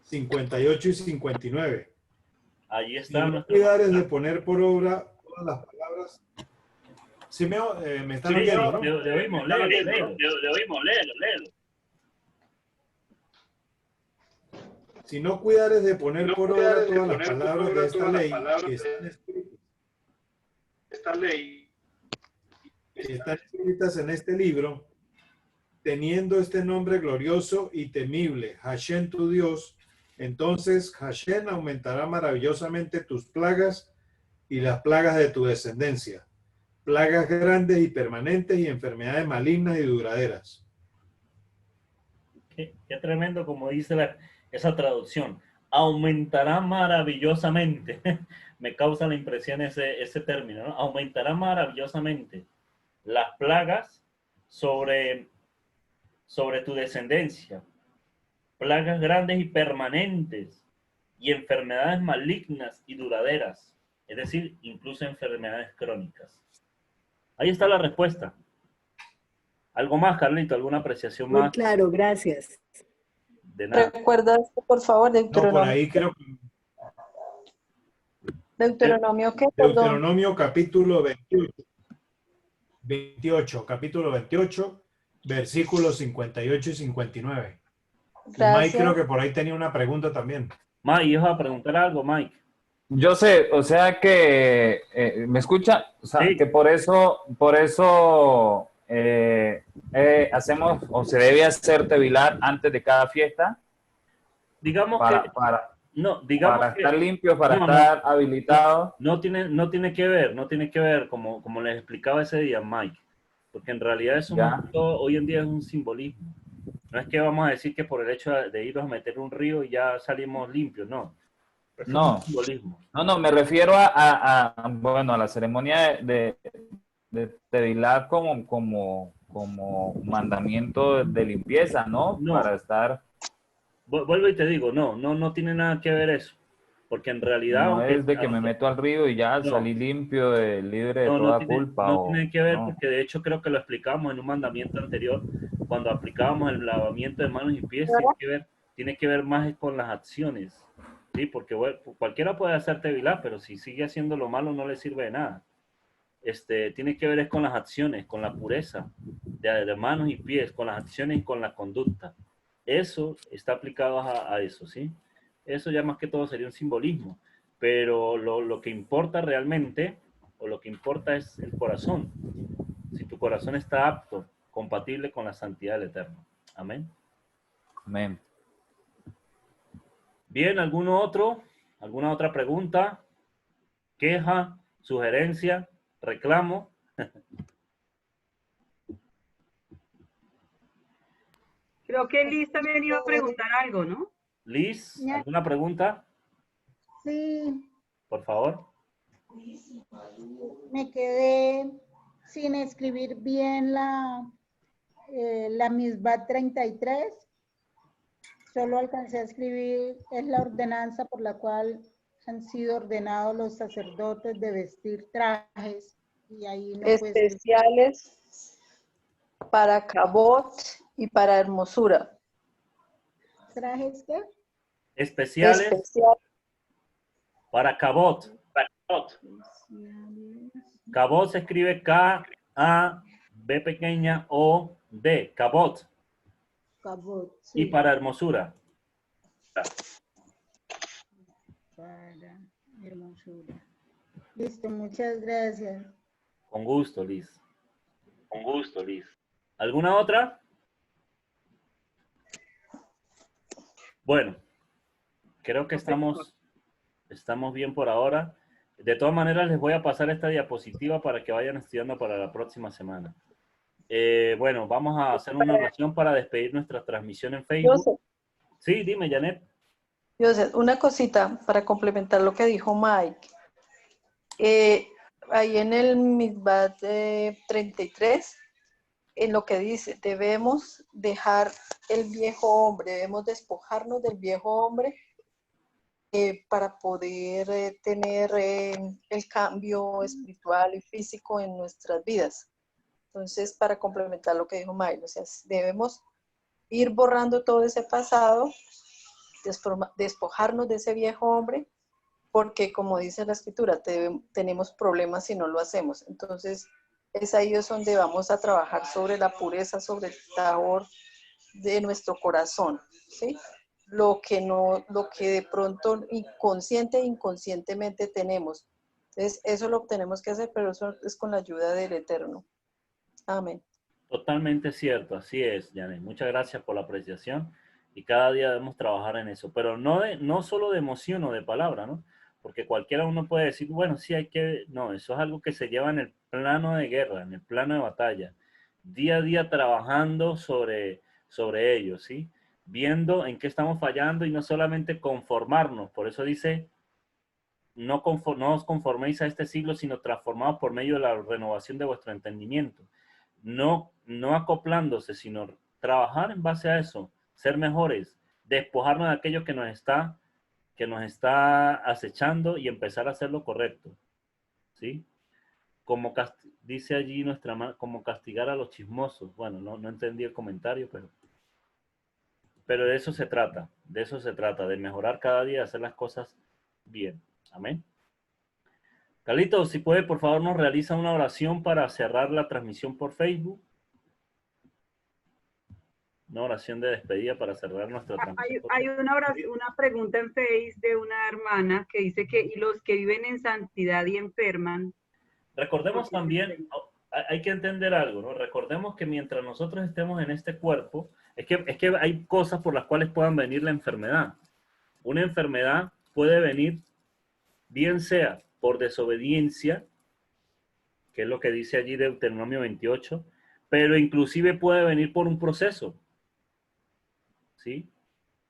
58 y 59. Allí Si está no nuestro... cuidares de poner por obra todas las palabras. Sí, me están oyendo, ¿no? Le oímos, léelo. Le oímos, léelo. Si no cuidares de poner por obra todas las palabras de esta ley que están escritas, que están escritas en este libro, teniendo este nombre glorioso y temible, Hashem tu Dios, entonces Hashem aumentará maravillosamente tus plagas y las plagas de tu descendencia, plagas grandes y permanentes y enfermedades malignas y duraderas. Qué tremendo, como dice esa traducción. Aumentará maravillosamente. Me causa la impresión ese término, ¿no? Aumentará maravillosamente las plagas sobre tu descendencia. Plagas grandes y permanentes y enfermedades malignas y duraderas. Es decir, incluso enfermedades crónicas. Ahí está la respuesta. ¿Algo más, Carlito? ¿Alguna apreciación Muy más? claro, gracias. De nada. Recuerda esto, por favor, No, por Deuteronomio. ahí creo que Deuteronomio, ¿qué? Perdón. Deuteronomio capítulo 28, capítulo 28, versículos 58 y 59. Y Mike Gracias. creo que por ahí tenía una pregunta también. Mike, ¿ibas a preguntar algo, Mike? Yo sé, o sea que, ¿me escucha? O sea, Sí. que por eso hacemos, o se debe hacer tevilar antes de cada fiesta Digamos para, que, para, no, digamos para que, estar limpios, para no, estar habilitados. no tiene que ver, como les explicaba ese día, Mike, porque en realidad eso más Ya. que todo, hoy en día es un simbolismo. No es que vamos a decir que por el hecho de irnos a meter un río y ya salimos limpios, no. Eso es un No, simbolismo. no, me refiero bueno, a la ceremonia de tevilar como mandamiento de limpieza, ¿no? No, Para estar, vuelvo y te digo, no tiene nada que ver eso, porque en realidad, no aunque, es de que me meto al río y ya no, salí limpio, libre de no toda tiene, culpa no o tiene que ver, no. porque de hecho creo que lo explicamos en un mandamiento anterior, cuando aplicábamos el lavamiento de manos y pies, tiene que ver más con las acciones, ¿sí? Porque bueno, cualquiera puede hacer tevilá, pero si sigue haciendo lo malo no le sirve de nada. Tiene que ver es con las acciones, con la pureza de manos y pies, con las acciones y con la conducta. Eso está aplicado a eso, ¿sí? Eso ya más que todo sería un simbolismo, pero lo que importa realmente, o lo que importa es el corazón. Si tu corazón está apto, compatible con la santidad del Eterno. Amén. Amén. Bien, ¿alguno otro? ¿Alguna otra pregunta? ¿Queja? ¿Sugerencia? ¿Reclamo? Creo que Liz también iba a preguntar algo, ¿no? Liz, ¿alguna pregunta? Sí, Por favor. me quedé sin escribir bien la Misbah 33. Solo alcancé a escribir, es la ordenanza por la cual han sido ordenados los sacerdotes de vestir trajes. Y ahí no puede escribir. Especiales para cabot y para hermosura. ¿Trajes qué? Especiales Especial para Cabot. Cabot se escribe K-A-B pequeña O-D. Cabot. Cabot, Y sí. para hermosura. Para hermosura. Listo, muchas gracias. Con gusto, Liz. Con gusto, Liz. ¿Alguna otra? Bueno, creo que estamos bien por ahora. De todas maneras, les voy a pasar esta diapositiva para que vayan estudiando para la próxima semana. Bueno, vamos a hacer una oración para despedir nuestra transmisión en Facebook. Sí, dime, Janet. Joseph, una cosita para complementar lo que dijo Mike. Ahí en el Mikvat 33, en lo que dice, debemos dejar el viejo hombre, debemos despojarnos del viejo hombre para poder tener el cambio espiritual y físico en nuestras vidas. Entonces, para complementar lo que dijo Mike, o sea, debemos ir borrando todo ese pasado, despojarnos de ese viejo hombre, porque como dice la escritura, tenemos problemas si no lo hacemos. Entonces, es ahí es donde vamos a trabajar sobre la pureza, sobre el tahor de nuestro corazón, ¿sí? Lo que de pronto inconsciente e inconscientemente tenemos. Entonces, eso lo tenemos que hacer, pero eso es con la ayuda del Eterno. Amén. Totalmente cierto, así es, Janet. Muchas gracias por la apreciación y cada día debemos trabajar en eso, pero no solo de emoción o de palabra, ¿no? Porque cualquiera uno puede decir, bueno, sí hay que, no, eso es algo que se lleva en el plano de guerra, en el plano de batalla, día a día trabajando sobre ello, ¿sí? Viendo en qué estamos fallando y no solamente conformarnos, por eso dice, no os conforméis a este siglo, sino transformados por medio de la renovación de vuestro entendimiento. No acoplándose, sino trabajar en base a eso, ser mejores, despojarnos de aquello que nos está acechando y empezar a hacer lo correcto, ¿sí? Como dice allí nuestra como castigar a los chismosos. Bueno, no entendí el comentario, pero Pero de eso se trata, de mejorar cada día, hacer las cosas bien. Amén. Carlitos, si puede, por favor, nos realiza una oración para cerrar la transmisión por Facebook. Una oración de despedida para cerrar nuestra transmisión. Hay una pregunta en Face de una hermana que dice que y los que viven en santidad y enferman. Recordemos también, hay que entender algo, ¿no? Recordemos que mientras nosotros estemos en este cuerpo, es que hay cosas por las cuales puedan venir la enfermedad. Una enfermedad puede venir, bien sea por desobediencia, que es lo que dice allí Deuteronomio 28, pero inclusive puede venir por un proceso, ¿sí?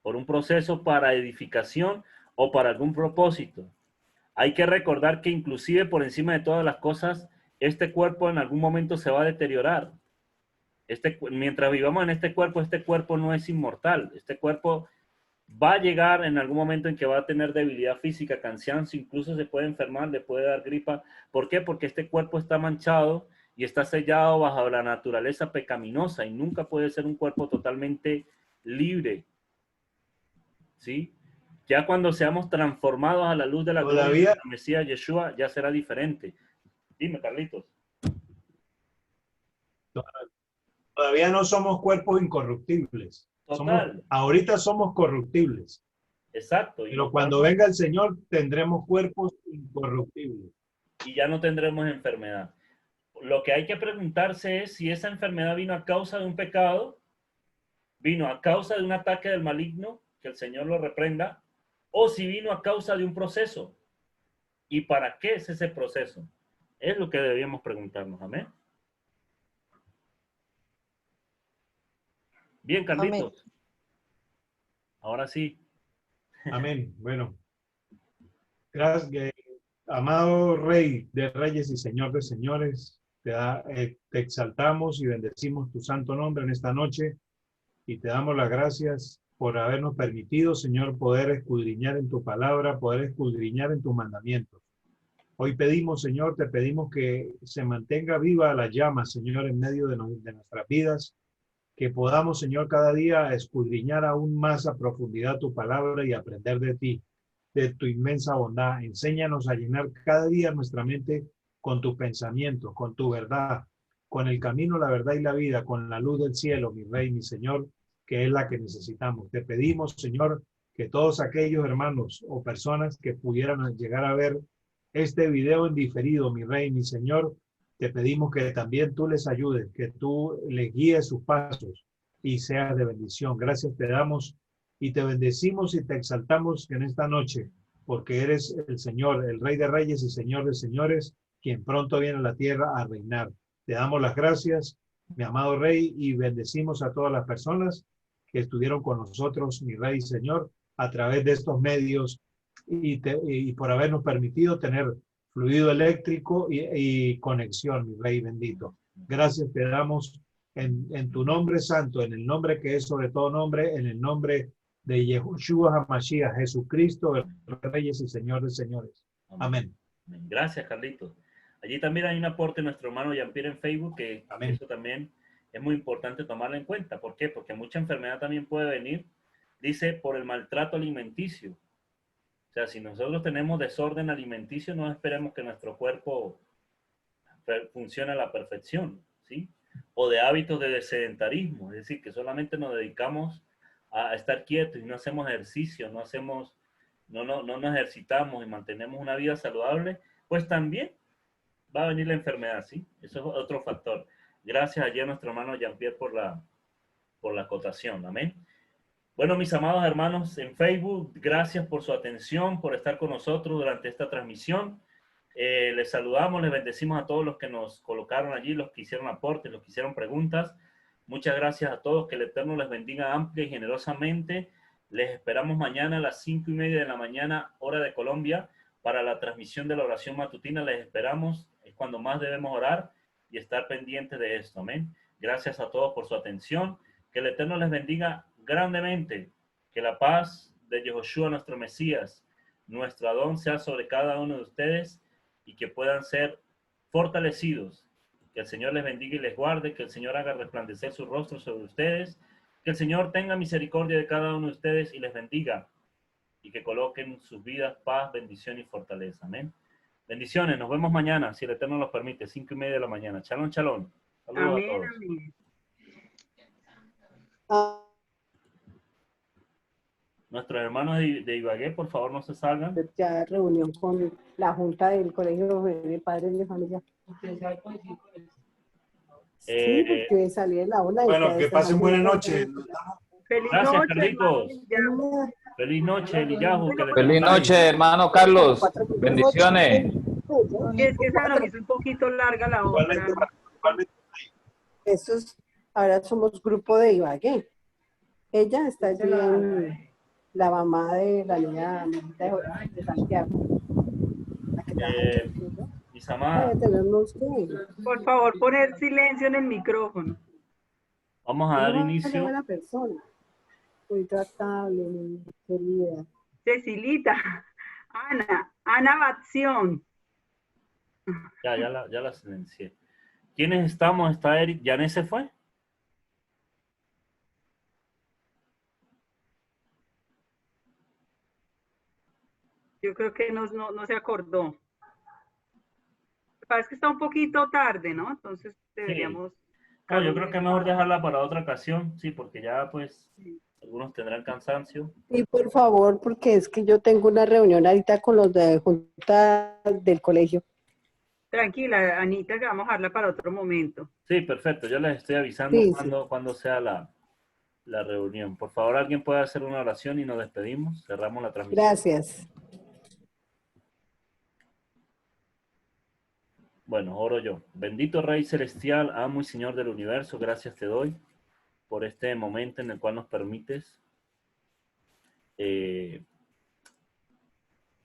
Por un proceso para edificación o para algún propósito. Hay que recordar que inclusive por encima de todas las cosas, este cuerpo en algún momento se va a deteriorar. Mientras vivamos en este cuerpo no es inmortal. Este cuerpo va a llegar en algún momento en que va a tener debilidad física, cansancio, incluso se puede enfermar, le puede dar gripa. ¿Por qué? Porque este cuerpo está manchado y está sellado bajo la naturaleza pecaminosa y nunca puede ser un cuerpo totalmente libre. ¿Sí? Ya cuando seamos transformados a la luz de la gloria de la Mesías Yeshua, ya será diferente. Dime, Carlitos. Todavía no somos cuerpos incorruptibles. Ahorita somos corruptibles. Exacto. Pero cuando venga el Señor tendremos cuerpos incorruptibles. Y ya no tendremos enfermedad. Lo que hay que preguntarse es si esa enfermedad vino a causa de un pecado, vino a causa de un ataque del maligno, que el Señor lo reprenda, o si vino a causa de un proceso. ¿Y para qué es ese proceso? Es lo que debíamos preguntarnos. Amén. Bien, Carlitos. Amén. Ahora sí. Amén. Bueno. Gracias, amado Rey de Reyes y Señor de Señores. Te exaltamos y bendecimos tu santo nombre en esta noche y te damos las gracias por habernos permitido, Señor, poder escudriñar en tu palabra, poder escudriñar en tus mandamientos. Hoy pedimos, Señor, te pedimos que se mantenga viva la llama, Señor, en medio de nuestras vidas, que podamos, Señor, cada día escudriñar aún más a profundidad tu palabra y aprender de ti, de tu inmensa bondad. Enséñanos a llenar cada día nuestra mente con tus pensamientos, con tu verdad, con el camino, la verdad y la vida, con la luz del cielo, mi Rey, mi Señor, que es la que necesitamos. Te pedimos, Señor, que todos aquellos hermanos o personas que pudieran llegar a ver este video en diferido, mi Rey, mi Señor, te pedimos que también tú les ayudes, que tú les guíes sus pasos y seas de bendición. Gracias te damos y te bendecimos y te exaltamos en esta noche, porque eres el Señor, el Rey de Reyes y Señor de Señores, quien pronto viene a la tierra a reinar. Te damos las gracias, mi amado Rey, y bendecimos a todas las personas que estuvieron con nosotros, mi Rey y Señor, a través de estos medios y por habernos permitido tener fluido eléctrico y conexión, mi Rey bendito. Gracias te damos en tu nombre santo, en el nombre que es sobre todo nombre, en el nombre de Yeshua HaMashiach, Jesucristo, el Reyes y Señor de Señores. Amén. Amén. Gracias, Carlitos. Allí también hay un aporte de nuestro hermano Jean-Pierre en Facebook, que Amén. Eso también es muy importante tomarlo en cuenta. ¿Por qué? Porque mucha enfermedad también puede venir, dice, por el maltrato alimenticio. O sea, si nosotros tenemos desorden alimenticio, no esperemos que nuestro cuerpo funcione a la perfección, ¿sí? O de hábitos de sedentarismo, es decir, que solamente nos dedicamos a estar quietos y no hacemos ejercicio, no nos ejercitamos y mantenemos una vida saludable, pues también va a venir la enfermedad, ¿sí? Eso es otro factor. Gracias allí a nuestro hermano Jean-Pierre por la acotación, amén. Bueno, mis amados hermanos en Facebook, gracias por su atención, por estar con nosotros durante esta transmisión. Les saludamos, les bendecimos a todos los que nos colocaron allí, los que hicieron aportes, los que hicieron preguntas. Muchas gracias a todos, que el Eterno les bendiga amplia y generosamente. Les esperamos mañana a las 5:30 de la mañana, hora de Colombia, para la transmisión de la oración matutina. Les esperamos, es cuando más debemos orar y estar pendientes de esto, amén. Gracias a todos por su atención, que el Eterno les bendiga grandemente, que la paz de Yehoshua, nuestro Mesías, nuestro Adón, sea sobre cada uno de ustedes y que puedan ser fortalecidos. Que el Señor les bendiga y les guarde, que el Señor haga resplandecer su rostro sobre ustedes Que el Señor tenga misericordia de cada uno de ustedes y les bendiga. Y que coloquen en sus vidas paz, bendición y fortaleza. Amén. Bendiciones. Nos vemos mañana, si el Eterno nos permite, 5:30 de la mañana. Shalom, shalom. Saludos a Amén, todos. amén. Ah, Nuestros hermanos de Ibagué, por favor, no se salgan. ya reunión con la Junta del Colegio de Padres de Familia. Sí, Eh, porque salí de la ola y Bueno, ya que está pasen buena noche. Feliz Gracias, noche, Carlitos. hermano. Feliz noche, Eliyahu. Que el Eterno Feliz te bendiga. noche, hermano Carlos. Bendiciones. Sí, es que se nos hizo un poquito larga la hora. Eso es, ahora somos grupo de Ibagué. Ella está allí en la mamá de la niña de Santiago. La que trabaja en el club. Mis amadas, Tenemos que... Por favor, poner silencio en el micrófono. vamos a dar Una inicio. buena persona. Muy tratable, muy querida. Cecilita, Ana Batción. Ya la silencié. ¿Quiénes estamos? ¿Está Eric? ¿Yané se fue? Yo creo que no se acordó. Lo que pasa es que está un poquito tarde, ¿no? Entonces deberíamos... No, yo creo que es mejor dejarla para otra ocasión, sí, porque ya pues Sí. algunos tendrán cansancio. Sí, por favor, porque es que yo tengo una reunión ahorita con los de Junta del colegio. Tranquila, Anita, que vamos a dejarla para otro momento. Sí, perfecto, yo les estoy avisando Sí, cuando sea la reunión. Por favor, alguien puede hacer una oración y nos despedimos. Cerramos la transmisión. Gracias. Bueno, oro yo. Bendito Rey Celestial, amo y Señor del universo, gracias te doy por este momento en el cual nos permites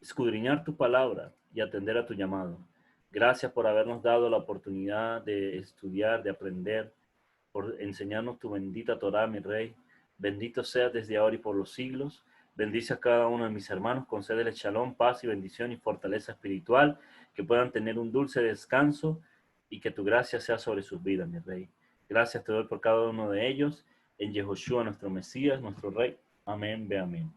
escudriñar tu palabra y atender a tu llamado. Gracias por habernos dado la oportunidad de estudiar, de aprender, por enseñarnos tu bendita Torah, mi Rey. Bendito seas desde ahora y por los siglos. Bendice a cada uno de mis hermanos, concédele shalom, paz y bendición y fortaleza espiritual, que puedan tener un dulce descanso y que tu gracia sea sobre sus vidas, mi Rey. Gracias te doy por cada uno de ellos, en Yehoshua, nuestro Mesías, nuestro Rey. Amén, ve amén.